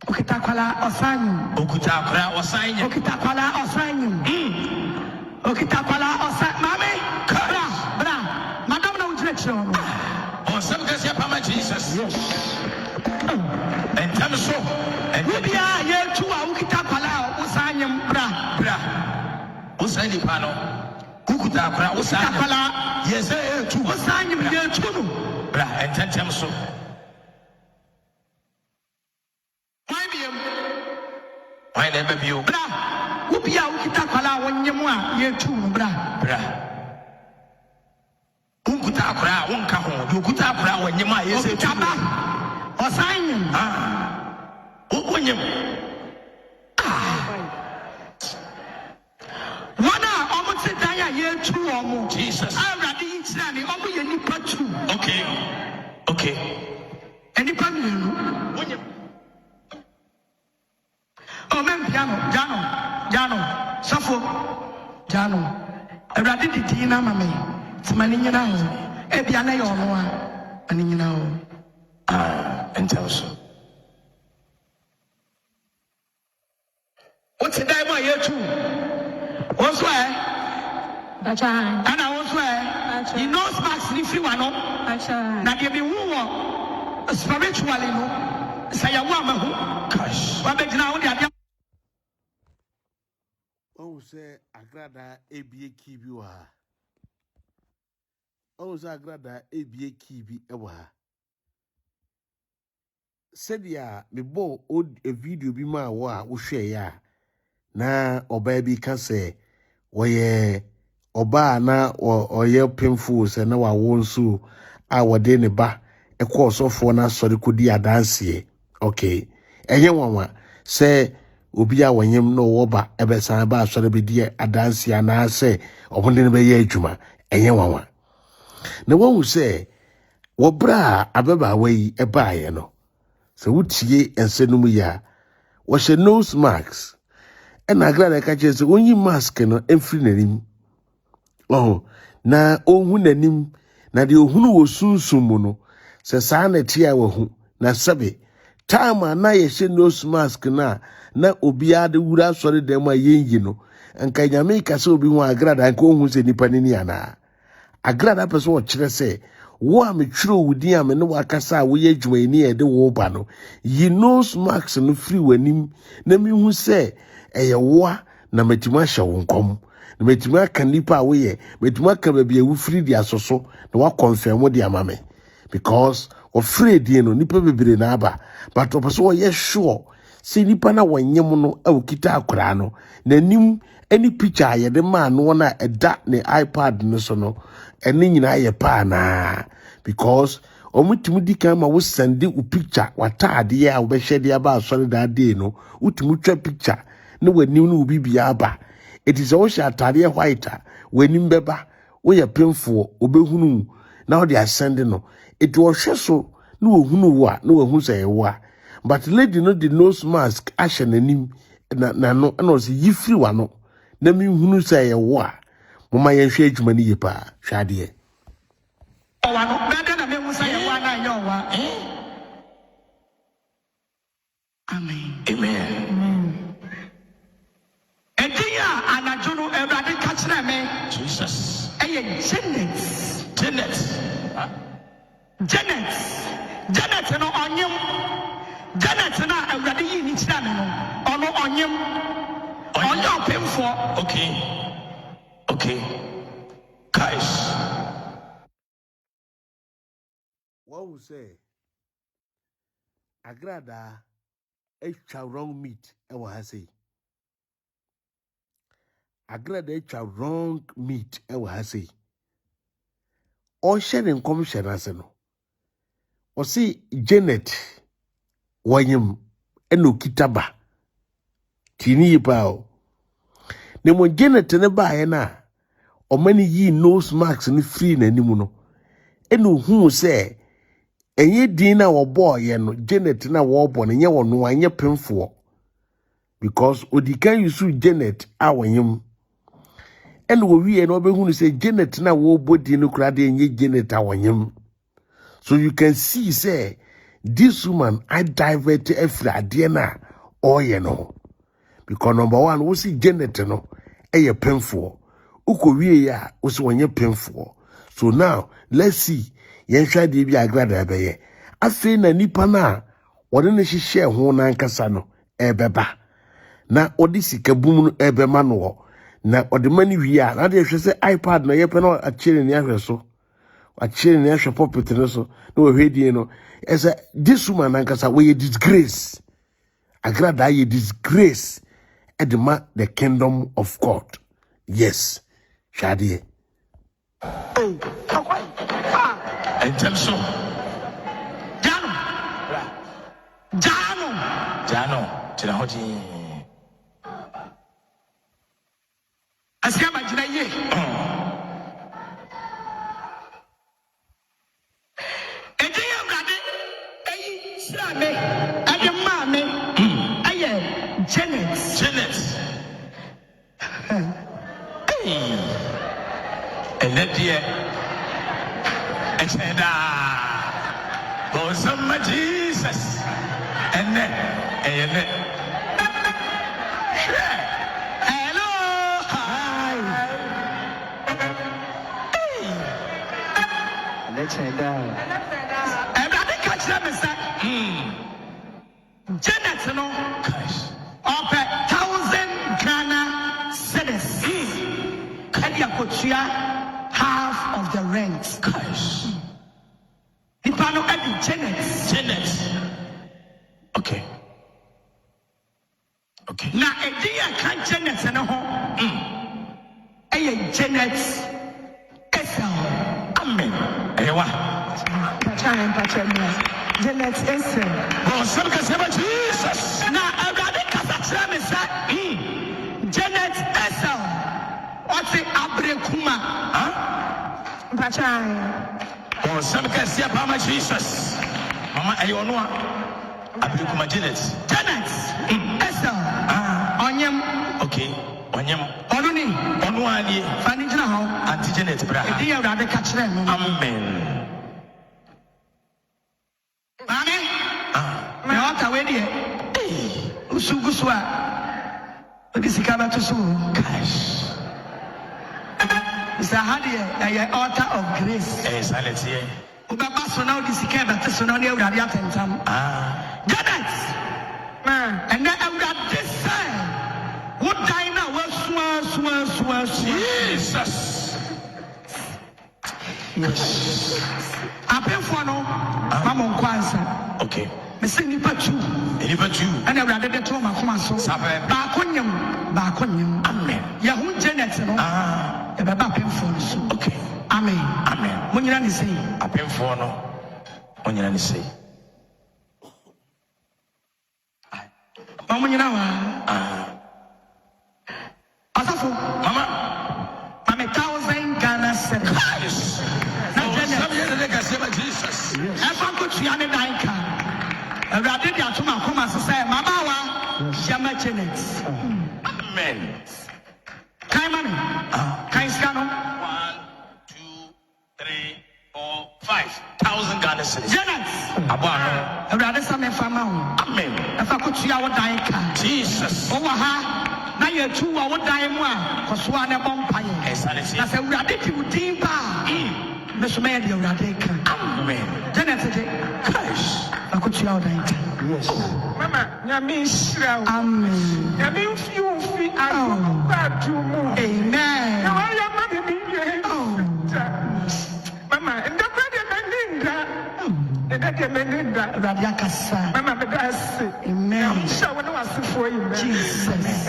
Okitakwala Osaa. Okitakwala Osaa. Okitakwala Osaa. Okitakwala Osaa. Mami, bra. Madam na ujire on some guys Pama Jesus. Yes. And Tamiso. And Libya, ye two Okitakwala Osaa. Bra. Osaa pano. Okitakwala Osaa. Yes, two Osaa ye two. Bra and Tamiso. Why never be you? Bra. Ubia Okitakwala when you want ye two, bra. Ukutakra, one cajon, Ukutakra when you might say Taba or sign him. When you one almost a day, year two or more. Jesus, I'm ready. Standing over your nipper too. Okay. Any problem? When you oh, man, Jano, Suffolk, Jano, a radicity in Mammy, it's Manina, Ebiana, and you know, and tell so. What's the time I hear too? What's where? And I was where? You know, Sparks, if you are not, not give me woo, spiritually, no, say a woman who, gosh, what makes now the Oh, say Agradaa ABA Kibiwa. Oh, say Agradaa ABA Kibi Ewa. Said ya, me bo old a video be my wa, we share ya. Na or baby can say, Oye, Oba na or ye painful, and now I won't so our dinner ba, a course of one sorry could be a dance ye. Okay, and you want say, Ubia when you know oba ebe san ba so be die adanse ana say obonde be ye adwuma enye wanwa na won say wo bra abeba we eba ye no so wutie ensenum ya wo she nose mask and Agradaa ka che say onyi mask no emfiri nanim na ohun nanim na de ohunu wo sunsum no se sa na tia wo hu na sabe time na ye she nose mask na obia de wura sori dem ayenyi no anka nyame ka se obi hu Agradaa anka ohun se nipa ni ana Agradaa person wo kire se wo a metwiro wudi a me no wakasa wo ye dwuma ni e de wo ba no yi nose mask no free wanim na mi hu se eye wo na metima hye wo nkom na metima ka nipa wo ye metima ka ba bia wo free dia soso na wa confirm di amame because afraid no nipa bebere na aba but person wo ye sure si nipa na wanyem no awukita akora no nanim any picture ye de man no na eda ne iPad no so no eni nyina ye pa na because omutimi dikan ma wo send u picture wataade ya wo be hwede aba asori da day no utimi twa picture ne wanim no bibia aba it is all atade white wanim beba wo ye pemfo obehunu na wo de asend no it wo hwe so na wo hunu wo a na wo hu say wo a but lady no the nose mask asha nanim na no say yifri wa no na mi hunu say ye wo a mama ye hwe adwuma ni ye pa hwade wa no bega na me hu say ye wo na ye wo amen ediya anajono Awurade ka kire me Jesus eye Janet no onyem Janet na Awurade yi ni kira me no ono onyem onye opemfo okay guys what we say Agradaa etwa wrong meat e wa ha say Agradaa etwa wrong meat e wa ha say o sharing commission ase no o see Janet wanyem eno kitaba tini pao ne mo Janet ne baaye na o mani yi nose mask ni free na nimu no eno hu se Enye din na wo boy no Janet na wo bo ne nye wo no anye pemfo because odikan yusu Janet awanyem and wo wie no behunu say Janet na wo body no kura de enye Janet awanyem. So you can see say this woman I divert every idea na oye no because number one we see Janet no eye pemfo uko wie ya we see wanye pemfo. So now let's see yensha de bi Agradaa beye afi na nipa na wode ne hihye ho na nkasa no ebeba na odi sikabum no ebema no na odi mani wi a na de hwe se iPad na yepe no akire ne ahwe so akire ne ahwe puppet no so no hwedie no esa this woman nkasa we disgrace Agradaa ye disgrace edema the kingdom of God. Yes shadie Intention. Jano. Chinahoji. Asema jina ye. Ejiya ngade. Eyi srame. Ade mame. Aye Janet. Hey. Eledie. Echeda. Bosama Jesus. Ene. Hello. Hi. Let's head down. Everybody catch them inside. Janet, no. Gosh. Up 1,000 Ghana cedis. Kadia Kochia, half of the rent. Gosh. Nipano Eddie Janet. Okay. Na Edia can Janet and a home. Janet Esau. Amen. Ewa. Janet Esau. Oh, some can say Jesus. Na Everybody Kasachram is that. Janet Esau. What's the Abrekuma? Huh? Oh, some can say Mama Jesus. Mama, Ayonwa. Abdukuma Janet. Esau. Ogyam. Okay. Ogyam. Onuni. Onuani. Fanny Jana. Auntie Janet Braha. Edia Rade Kachram. Amen. Mame. Me wata wedi. Usuguswa. Odisikaba to so. Gosh. Is a altar of grace. Silence here. Ubaba so now disikaba to so now the Uradia tentam. Janet. And then I would have this time. What time now was Jesus. Yes. I pay for no. Mamma Kwanza. Okay. Me say nipa chu. And I would have the trauma from so. Bakonyam. Amen. Yahu Janet no. The Baba pay for so. Okay. Amen. Munyana ni say. I pay for no. Munyana ni say. Mama nyina wa. Asafo. Mama 1,000 Ghana cedis. Na Jesus. Efa ko tuane dan ka. Awurade di atoma koma so say mama wa Shama Janet. Amen. Kai mami. Kai skano. 1, 2, 3, 4, 5,000 Ghana cedis. Janet. Abano. Awurade sa me fama ho. Amen. Efa ko tua wo dan ka. Jesus. O wa ha. Na ye tu wa wo dan mu a kosoa ne bompa ye. Na se Awurade ti udin ba. Me so me di Awurade ka. Amen. Janet te. Gosh. Akutua wo dan ka. Yes. Mama, nyame nhyira wo. Amen. Nyame mfi adumu. Amen. Na wa ya mama bi ye. Mama, ndakwa de meninda. Ndakwa meninda. Rabia kasa. Mama, me da se. Amen. Sha wo na wasifo yi me. Jesus.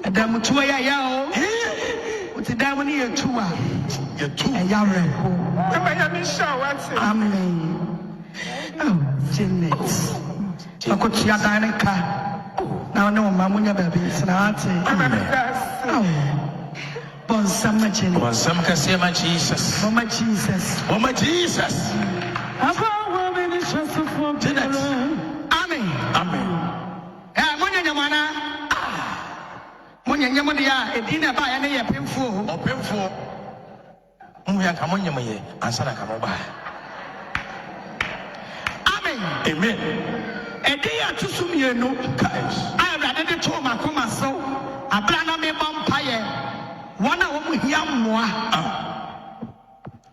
Adamu tuwa ya o. Uti damu ni ya tuwa. You too. Ya re. Mama, nyame nhyira wo ate. Amen. Janet. Akutua dan ka. Na no mamunya baby. Sana ate. Mama, me da se. Bonsam machine. Bonsam kasema Jesus. Mama Jesus. Mama Jesus. Amen. Amen. Monya nyamana. Monya nyamodia edina ba ya ne ye pemfo. Opemfo. Muya kamonya moye ansana kamoba. Amen. Amen. Edia tusumienu. Guys. Agradaa de to makoma so. Abra na me bampaye. Wana wo mu hia mmoa.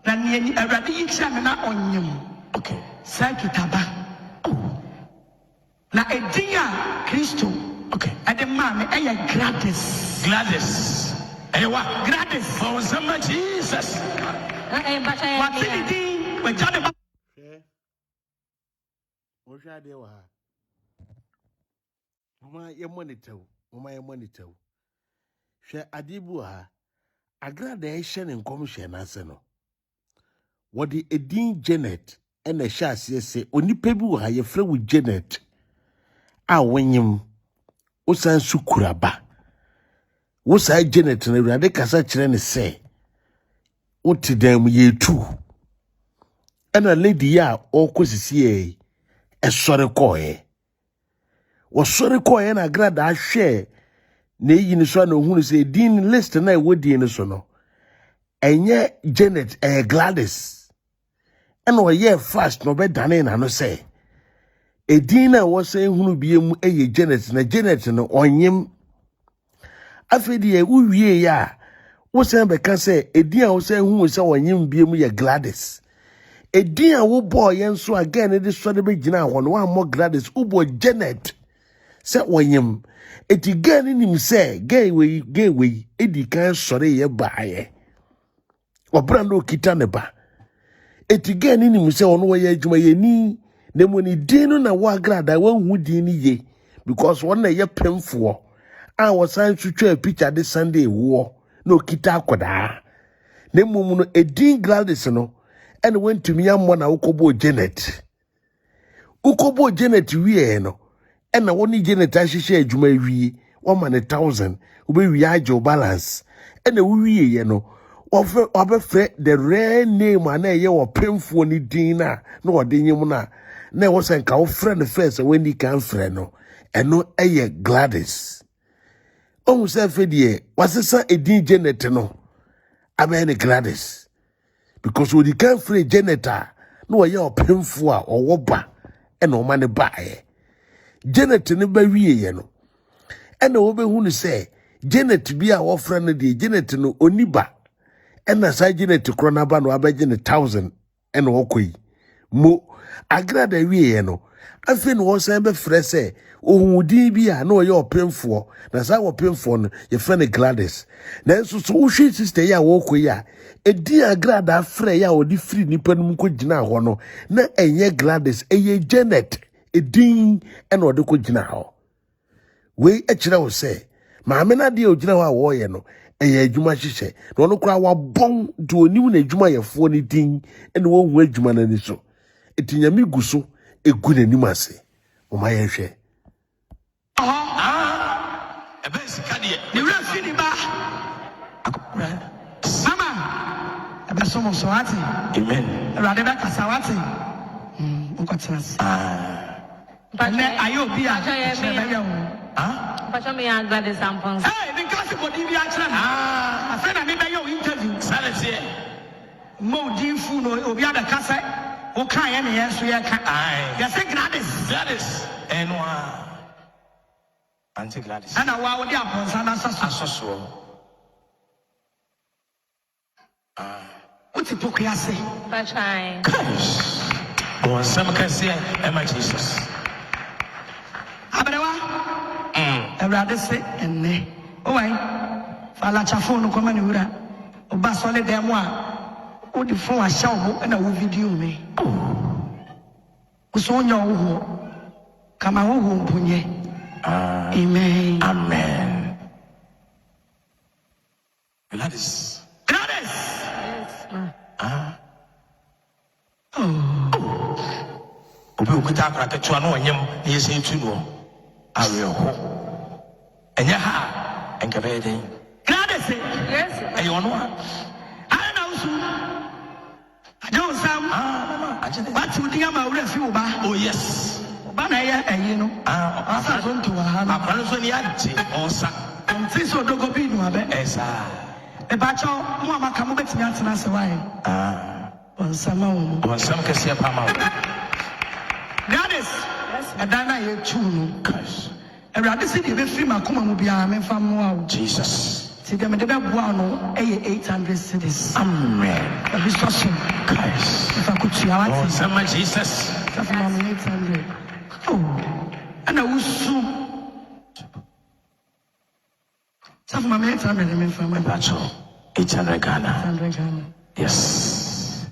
Na ni Agradaa yi kira me na onyem. Okay. Sakitaba. Na edia Kristo. Okay. Ade ma me eye Gladys. Gladys. Ewa. Gladys. Bonsam Jesus. What's the thing? We tell them. Osha de wa. Mama ye monitor. Mama ye monitor. She adibu ha. Agradaa ehye ne nkom hye na ase no. Wodi edin Janet ene hye ase se onipa bi wo ha ye frɛ wo Janet. A wonyem. Osan sukuraba. Wo sa Janet na Awurade kasa kire ne se. Oti dam ye tu. Ena lady ya okosisi e esore koe. Wo sore koe na Agradaa hwe na yi ni so na ohunu se din list na e wodi ni so no. Enye Janet Gladys. Ena wo ye fast no be dane na no se. Edin na wo se hunu biem eye Janet na Janet no onyem. Afedi e uwie ya wo se be ka se edin a wo se hunu se onyem biem ye Gladys. Edin a wo boy enso again e de so de be gina ho no wa mo Gladys ubo Janet se onyem. Eti gan nim se gay we edi kan sore ye baaye. Obra no kita ne ba. Eti gan nim se ono wo ye adwuma ye ni na mo ni din no na wo Agradaa wo hu din ni ye because one na ye pemfo a wo san twetwa picture de Sunday wo no kita akoda na mum no edin Gladys no ene wentumi ammo na ukobo Janet wie no ena woni Janet ahihye adwuma wie wo ma ne 1000 obe wie ajo balance ena wo wie ye no obefre the rare name ana ye wo pemfo ni din na ode nyim na wo sen ka wo friend first when he can friend no eno eye Gladys o se fedie wasesa edin Janet no abe Gladys because when he can friend Janet no ye opemfo a owo ba ena o ma ne baaye Janet ne ba wie ye no ena wo be hunu se Janet bi a wo friend no de Janet no oniba ena sa Janet krona ba no abeje ne 1000 ena wo koi mo Agradaa wie no afi no san be frɛ sɛ ohudin bi a na ɔyɛ opemfo na sa opemfo no ye frɛ ne Gladys na nso so wo hwe sister ya wo koi a edi Agradaa frɛ ya odi free nipa no ko gina hɔ no na enye Gladys eye Janet edin ena ɔde ko gina hɔ we ɛkyerɛ wo sɛ maame na de ogina hɔ a wo ye no eye adwuma hyehyɛ na ɔno kora wa bon de onim na adwuma yɛfo ne din ena wo hu adwuma na ni so etinyami guso egu nanim ase o ma ye hwe ebe sika de Ni wura fi ni ba. Mama. Ebe so mo so ati. amen Awurade ba kasa wati. Nkotrasi. Ne ayo bi a. Pacho me ya Gladys Ampons. Hey, the class body bi a kira. I said I need your interview. silence here Mo din fu no obi ada kasa. O kan ye ne yeso ye ka. Ya say Gladys. Enwa Auntie Gladys Ana wa wo di aponsa na saso. asoso What ipoku ya say? Pachai. guys bonsam kasema ema Jesus Aberewa. Awurade se enne. O wai. Fala chafo no koma ni wura. O ba so le dem a. O di phone a show mo na wo video me. Uso nya wo. Kama wo mpunye. Amen. amen Gladys Yes, ma. obi okuta akra ketua no onyem na yesi ntu no awe ho enya ha enkabe den Gladys. Yes, ma. ayonwa ana usu ajo sam what you think about refi oba oh yes oba na ya eyi no asa so nto wa ha na apano so ni agye Osaa nti so dogo bi no abe esa e ba cho mo amaka mo betimi atena se wae onsama wo onsam kese pa ma Goddess adana ye chu no cash Agradaa se de be free makoma mu bia me fa mo awo Jesus ti dem de be boa no 800 cedis amen abi so so Christ if I could see how oh sama Jesus that's my 800 oh and I usu that's my 800 me fa mo bacho 800 Ghana 800 Ghana yes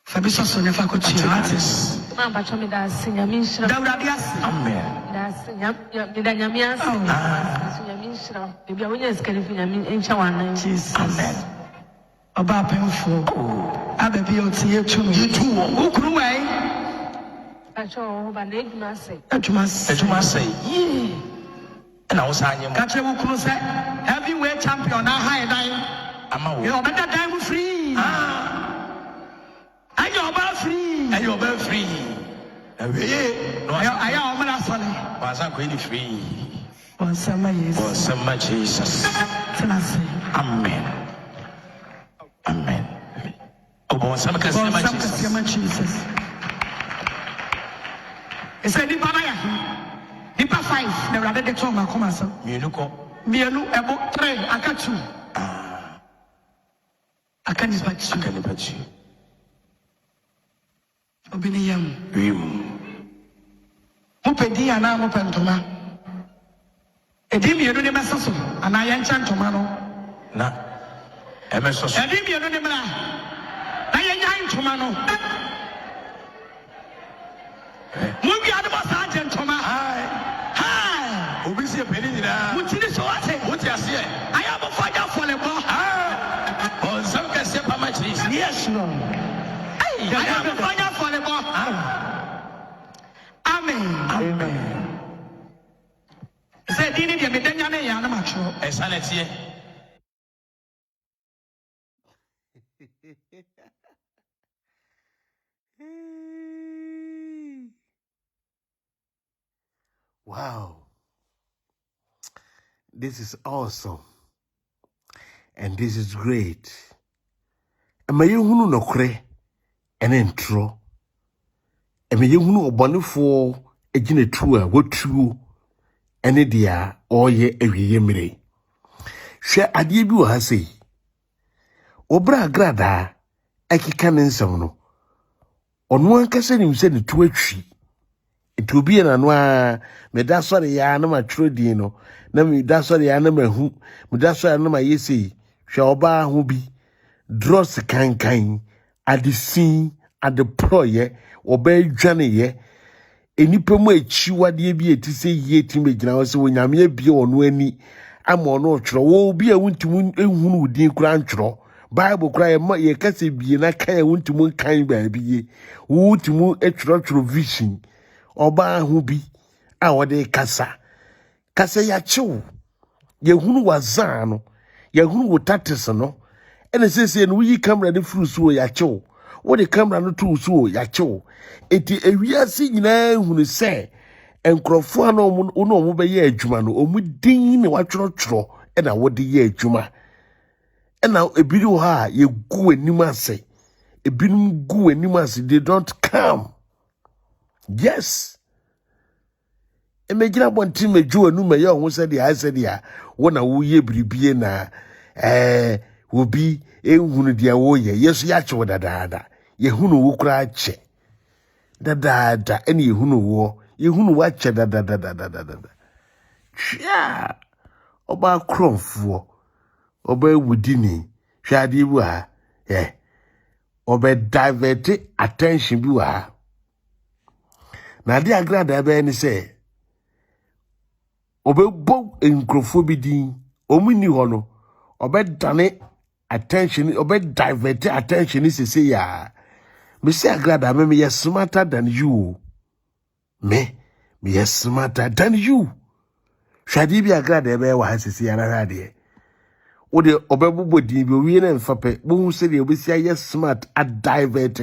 Fabi so so ne fa could see how yes Mamba chome da sinya minshra. Dawda bias amen Da sinya da nyamia sinya minshra. Bibia wonya skele finya min encha wana. Jesus amen Oba penfo ababi o tie twum yetu ukuru wai Acho ba na eduma se. ejuma say na Osaa anyem ka kire ukuru se heavyweight champion na high dan ama wo you better die free ayo oba free ayo be free aweye no aya o mara sole wasa ko ni free onsama yes onsama Jesus tenase amen amen obo onsama kase ma Jesus ese di baba ya nipa 5 na rade de to ma koma so mienu ebo 3 aka 2 aka nipa 2 obini yam mo pedi ana mo pentoma edi mienu ne mesa so ana ya ncha ntoma no na emeso so edi mienu ne mra na ya nya ntoma no mo bi ade ba sa je ntoma hi obi se peni nyina mo tini so ate wote ase aya mo faja fole bo onsam kase pa ma Jesus yes no aya mo faja fole bo amen say dini de medanya ne ya na macho esanetie Wow. This is awesome. And this is great. Ema yehunu nokre ene ntro. Ema yehunu obonefo egine tu a wotuo ene dia oye ewiye mire. Hwe ade bi wo ha sei. Obra Agradaa ekika ne nsem no. Ono ankasa nim se ne tu atwi. It will be an anwa me da sorry ya na ma trodi no na me da sorry ya na ma hu me da sorry na ma yesi hwe oba ho bi dross kankan adifin adeploye oba adwane ye enipa mu achi wade bi etise ye tim egina ho se wonyame abie ono ani ama ono twro wo bi a wuntim ehunu udin kura ntwro Bible kura ye kase bie na kan wuntim kan ba biye wuntim etwro vision Oba hu bi a wode kasa ya chew yehunu wazan no yehunu wotates no ene sese no yi camera de furu so ya chew wode camera no to so ya chew eti ewiase nyina hunu se enkrofo na omo be ye adwuma no omu din ne watworotworo ena wode ye adwuma ena ebiru ha ye gu anim ase ebinum gu anim ase they don't come. Yes. Emejira bonti meju anu me ye ohun se dia wona wo ye bribie na obi ehunu dia wo ye yeso ya che dadaada ye hunu wo kura che dadaada ene ye hunu wa che dadaada hia oba kromfo oba ewudini hwade bu ha oba divert attention bi wa na de Agradaa be ni se obebo enkrofo bi din omuni ho no obedane attention divert attention sese ya me say Agradaa me yes smarter than you me yes smarter than you shadi bi Agradaa be wa sese ya na hade Ode obebubo din bi owie na mfape bo hu se de obesi aye smart a divert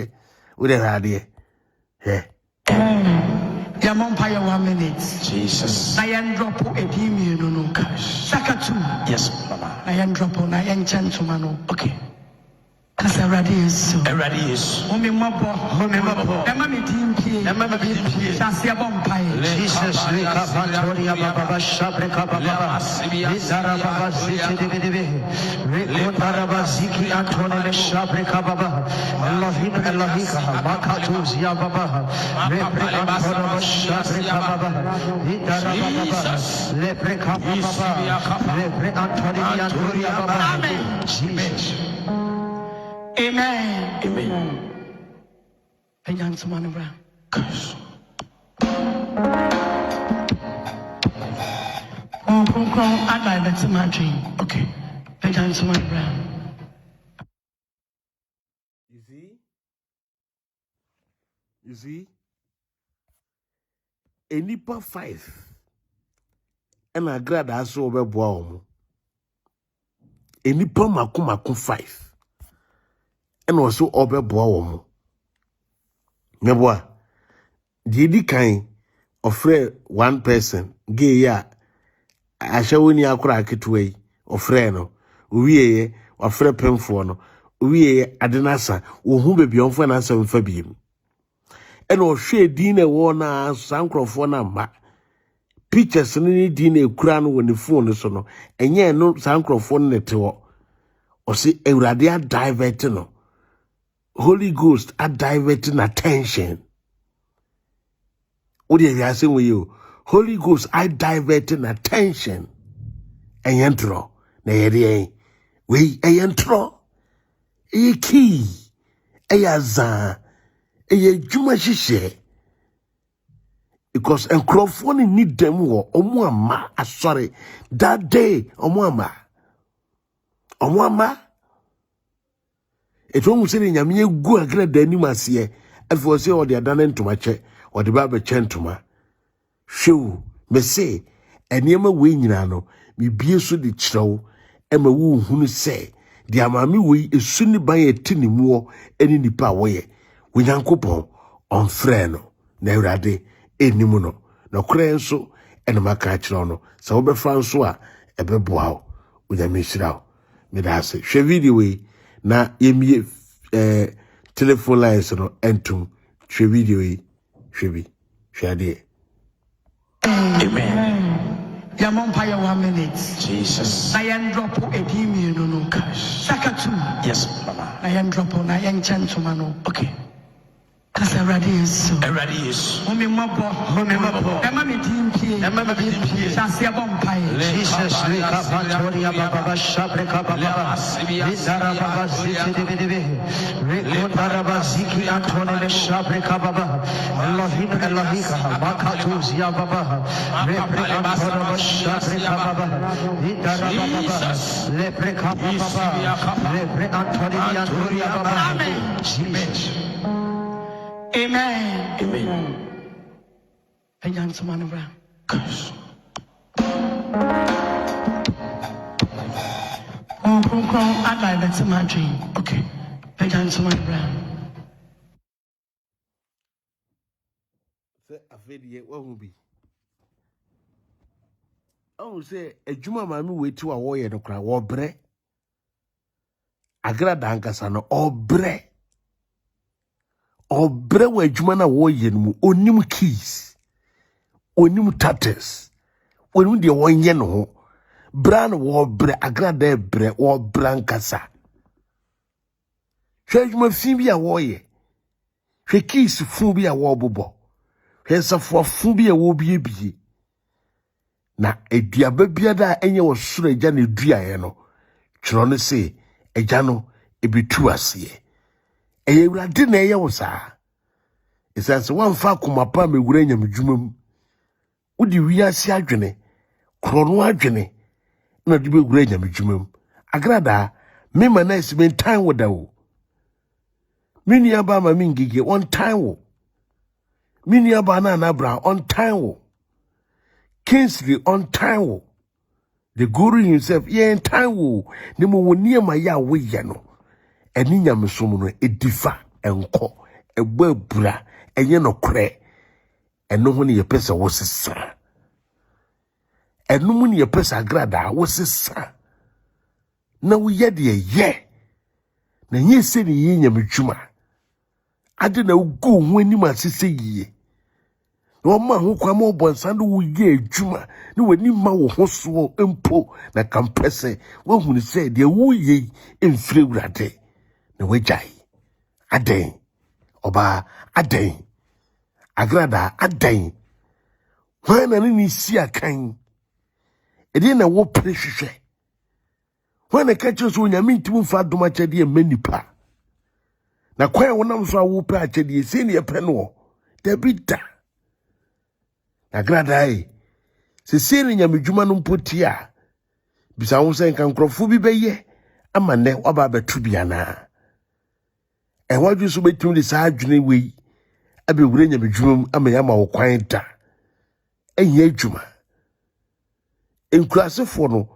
ode rade he Yamompire 1 minute. Jesus. I am drop a demon no cash. Sakatu. Yes, Mama. I am drop on I am gentleman. Okay. Cause I ready is. Homie Mabo. Emma me team P. Shasia Bompire. Jesus, Recapatoria Baba Shabreka Baba, Lizara Baba Ziki, Rekotaraba Ziki Antone Shabreka Baba, Elohim Elohika, Makatuzia Baba, Reprekantoraba Shabreka Baba, Lidara Baba, Lepreka Baba, Leprekantoria Baba. Jesus. Amen. Amen. Someone around. I divert my dream. Okay. Amen. Someone around. You see? A nipa 5. And Agradaa so obeboa omo. A nipa maku 5. And also obeboa omo. Nyeboa. Di kan ofre one person gay ya ashawuni akura akitwe ofre no owieye ofre pemfo no owieye adenasa ohun bebi onfo na asem fa biem e no hwe din na wo na sankrofo na ma pictures ni din na ekura no woni phone so no enye no sankrofo no nete wo o se Ewurade a divert no Holy Ghost a diverting attention. What are you saying with you? Holy Ghost I diverting attention. Ayentro. Na yedi we ayentro. E key. Ayaza. Eye juma shishe. Because enkrofoni need them wo omuama sorry. That day omuama. It won't say nyame gu Agradaa ni masie afo se o de adana ntoma che o de ba be che ntoma hwew me se eniema we nyina no me bie so de kirew e ma wo hunu se de amame we esu ni ban etini muo eni nipa wo ye Onyankopon on frɛ no na Ewurade enimu no na kora nso ene maka kirew no se wo be fa nso a ebeboa wo Onyame hira me da se hwe video we na yemie telephone lines no entum hwe video yi hwe ade. Amen. Yamompire 1 minute. Jesus. I am drop a demon no cash. Sakatu. Yes, Mama. I am drop on I am gentleman. Okay. Cause I ready is. Homie Mabo. Emma me team P. Shasia Bompire. Jesus, Recapatoria Baba Shabreka Baba, Lizara Baba Ziki, Rekotaraba Ziki Antone Shabreka Baba, Elohim Elohika, Makatuzia Baba, Reprekantoraba Shabreka Baba, Lidara Baba, Lepreka Baba, Leprekantoria Baba. Jesus. Amen. Amen. Someone around. I divert my dream. Okay. Amen. Someone around. Say afedie wa hu bi. Oh say adwuma ma me wetu a wo ye no kra wo bre. Agradaa nkasa no obre wa adwuma na wo ye no mu onim keys. Onim tatters. Onim de wonye no ho. Bran wo bre Agradaa bre wo brankasa. Hwe adwuma fin bi a wo ye. Hwe keys fu bi a wo bobo. Hwe safo fu bi a wo biebie. Na eduaba biada enye wo soro agya na eduaye no. Tworo no se agya no ebitu ase. Ewurade na eye wo saa. Esanse wamfa komapa mewura nyamdwumam. Udi wiase adwene, krono adwene, na de bewura nyamdwumam. Agradaa me Manasseh me time wo da wo. Mini aba ma mingige on time wo. Mini aba na Abraham on time wo. Kingsley on time wo. The guru himself, yeah, in time wo, ne mo near my ya we yano. Eni nyamesom no edifa enko egba bura enye no kre eno ho ne yepesa wosesa eno mu ne yepesa Agradaa wosesa na wo ye de ye na nye se ne ye nyamedwuma ade na ugu ho anim asese yie no ma ho kwa ma obonsan do wo ye adwuma ne wani ma wo ho so empo na kampese wo hu ne se de wo ye emfire wurade na wajai aden oba aden Agradaa aden wana ni si akan edi na wo prehwehwe wana ka cheso nyame ntimu fa doma chede e manipa na kwan wonam so awo pe achede se ne yepe no da bida Agradaa se ne nyame dwuma no mpoti a bisa wo se nkan krofo bi beye ama ne waba betu bia na e waju so betum de saa adwene wei abe wure nya bedwum ama ya ma wo kwan da enye adwuma enkurasefo no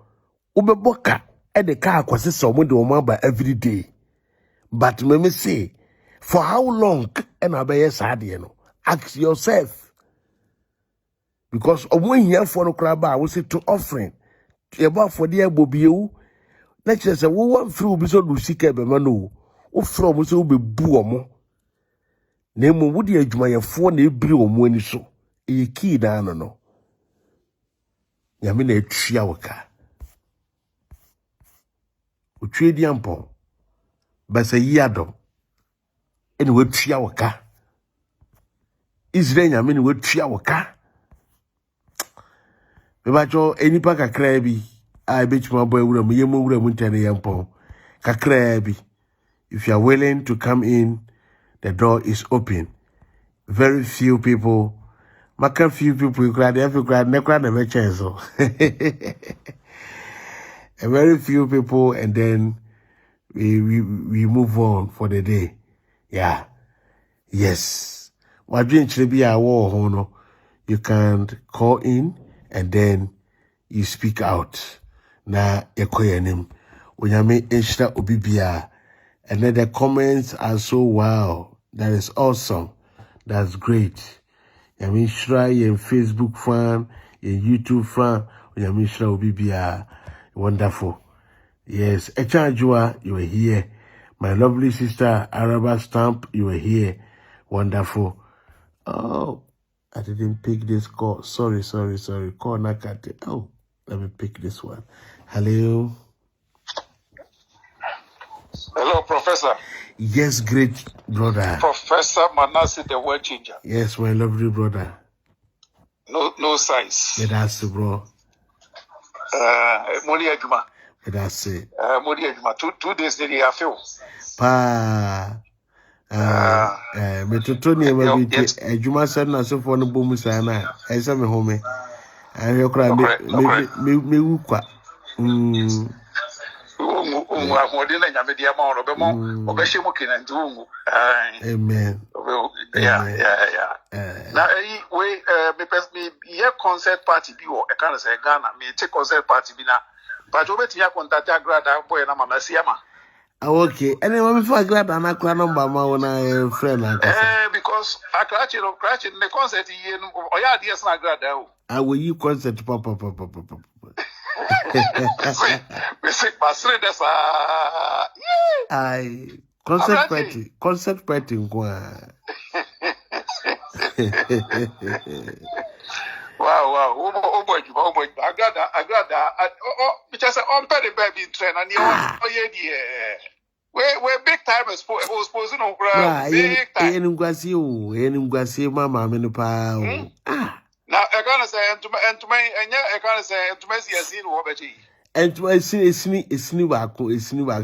ubeboka e de ka akwase so mo de wo aba every day but me say for how long and abaye saa de no ask yourself because omo hia for no kra ba wo say to offering e ba for de abobieu na kire se wo wan free obi so do sika be ma no wo from so be bu omo na emu wo de adwumayefo na ebiri omo ani so e key da no yame na etua woka otwe di ampon basa yi adom ene watua woka Israel yame ne watua woka me ba jo enipa kakra bi a betuma boy wura mu yemu wura mu ntane yampon kakra bi. If you are willing to come in, the door is open. Very few people, few people, a very few people, and then we move on for the day. Yeah. Yes. You can call in and then you speak out. Na ekoyenim. Onyame enshira obibia. And then the comments are so wow. That is awesome. That's great. Yamishra, your Facebook fan, your YouTube fan, Yamishra Obibia. Wonderful. Yes. Echanjua, you were here. My lovely sister, Araba Stamp, you were here. Wonderful. Oh, I didn't pick this call. Sorry. Call Nakate. Oh, let me pick this one. Hello. Hello, Professor. Yes, great brother. Professor Manasseh, the world changer. Yes, my lovely brother. No size. That's it, bro. Modi Ejuma. That's it. Modi Ejuma. 2 days did I feel? Pa. Me tutoni emabi Ejuma said na so for no boom sana. Esa me home. And you cry me ukwa. Amen. Yeah. Now, me concert party be or I can't say Ghana. Me take concert party be now. But you bet you contact Agradaa boy na Manasseh. Okay. And then before Agradaa na kwa number ma wona friend na. Because I crash the concert here. Oya DS na Agradaa. I will you concert papa. We say pasre desa. Ai concert party ngwa. Wow. Oh boy. Agradaa. Because on pay the baby train and you we big time exposing on ground. Big time. Enungwasi mama me no pa. Now I can't say and to me I can't say to me see what beji. And to isini wako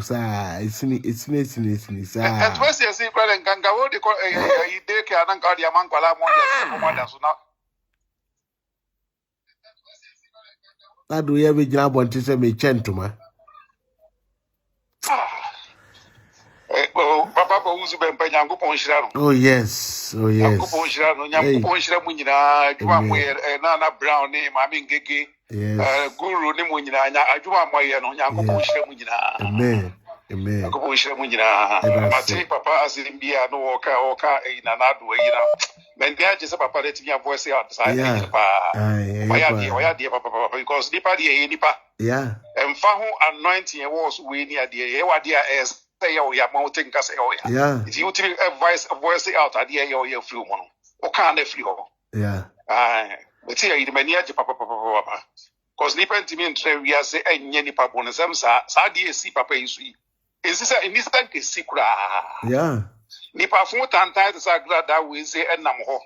sa isini sa. And to me see kwala nganga wo de ko ide ke ananga dia man kwala mo dia so now. That do you be jina bonti se me chentuma. Papa uzu be mpa nyango pon hira no. Oh yes. Nyango pon hira no, nyango pon hira mu nyina djuma mu na brown ni ma mi ngege. Yes. Guru ni mu nyina nya adwuma moye no Nyankopɔn hyira mu nyina. Amen. Amen. Nyankopɔn hyira mu nyina. Mate papa Asem bia no oka na nado yi na. Men dia je papa let me voice out say papa. Oya de papa because nipa de nipa. Yeah. Emfa ho anointing e was we ni ade e wade a say ya mountain ka say ya. Yeah. If you tell voice out ade ya free mo no. O ka na free ho. Yeah. But here you many papa. Because nipa ntimi ntre we are say enye nipa bonusam sa de si papa yisu yi. Is in this tank is secret. Yeah. Nipa fun tantan sa Agradaa we say enam ho.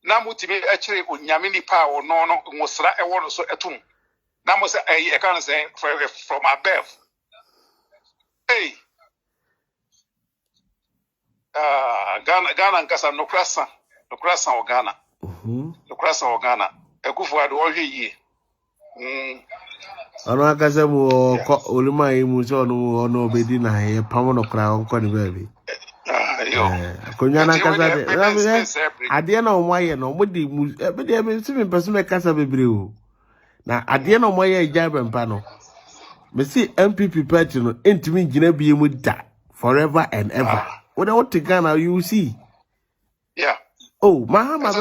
Na mutimi akire onyame nipa o no ngosra e wo no so etum. Na mo say e can say from above. Hey. Ghana nkasa no krasa o Ghana. No krasa o Ghana. Ekufuado o hwe yi. Ano akasa mu oluma yi mu so no ono obedi na ye pam no kra onko ne baby. Konya na kasa de. Ade na omo aye no modi mu be de me si me pese me kasa bebre o. Na ade na omo aye gya bempa no. Me si MPP party no entimi gina bie mu da forever and ever. What the Ghana you see? Yeah. Oh, Mahama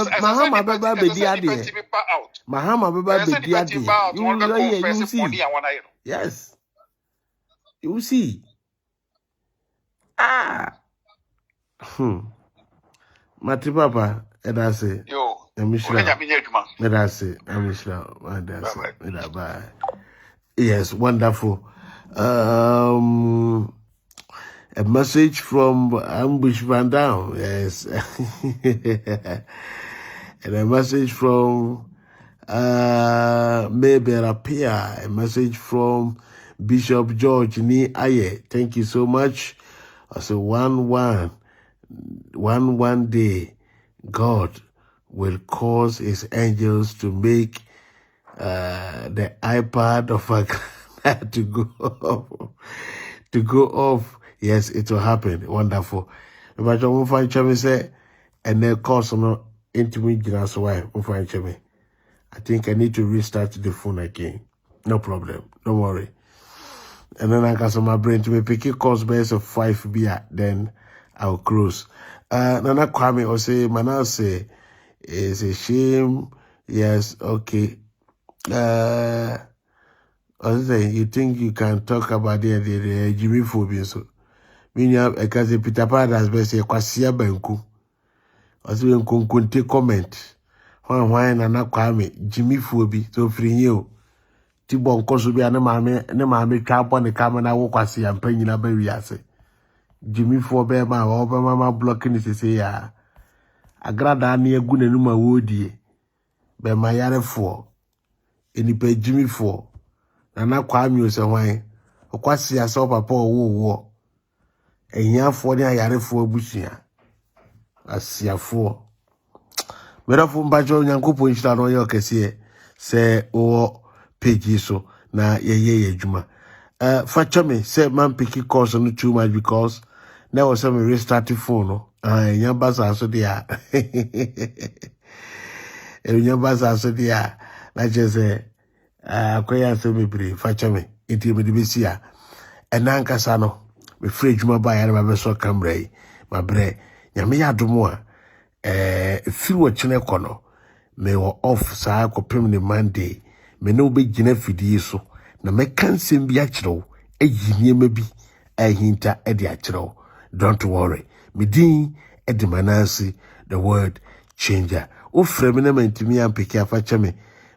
baba bedi ade. Mahama baba bedi ade. You see. Yes. You see. Mati papa, edase. Yo. Emishra. Edase. Emishra. Bye. Yes, wonderful. A message from Ambush Van Down, yes. And a message from Mabel Apia, a message from Bishop George Ni Aye. Thank you so much. Also, one day, God will cause his angels to make the iPad of Agradaa to go off. Yes, it will happen. Wonderful. But I won't find Chemi say, and then course no intimate glass why won't find Chemi. I think I need to restart the phone again. No problem. Don't worry. And then I got some my brain to me pick a course base of 5 beer, then I'll close. Nana Kwame or say Manasseh is a shame. Yes, okay. You think you can talk about the Jimmy phobia so. Minya ekaze Peter Paradise be say kwasia banku. Osi nkonkonte comment. Hwan na Kwame Jimmy Fobi so free you. Tibo nkoso bia ne maame twa abo ne kama na wo kwasia mpanyina ba wiase. Jimmy Fobi ma mama block ni sese ya. Agradaa na egu nanum a wodie. Be ma yarefo. Enipa Jimmy Fo. Na Kwame o se hwan. Okwasia so papa wo. Enyafo ni ayarefo abusia asiafo merafo mbajo Nyankopɔn nhyira no ye kese se o page so na ye adwuma facha me say man pick course no too much because now was some restart phone no enya basa so dia enya basa so dia na je say akoya so mebre facha me enti me de besia enanka sa no me free juma ba ya ba so camera yi ma bre nyame ya domo a fi wo chine kono me wo off saa kopem ne Monday me no be gina fidie so na me kansem bi a kirew ayiniema bi ahinta e de a kirew. Don't worry, me din e de Manasseh the word changer. O frame na mantimi ampeke afacha me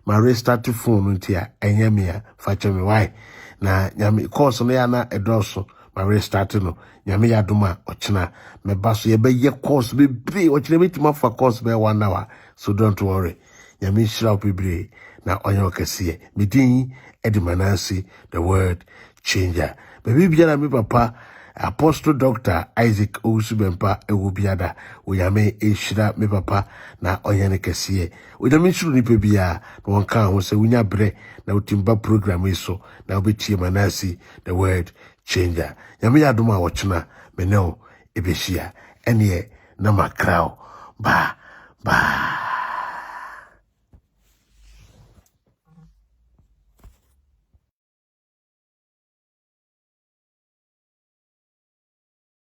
ma restart phone ntia enya me a facha me why na nyame course no ya na edoso ma restart no nyame ya doma ochina me baso ye be ye course be bre ochina betima fa course be 1 hour. So don't worry, nyame shira opibre na onyo kase me din e de Manasseh the word changer. Baby bia na me papa Apostle Dr. Isaac Osubempa ewubiada oyame eshira me papa na oyane kase oyame shuru ni pebia na wonka ho se wunya bre na utimba program iso na obetie Manasseh the word changer. Nyame ya doma wochina me no ebeshia ene na makrao ba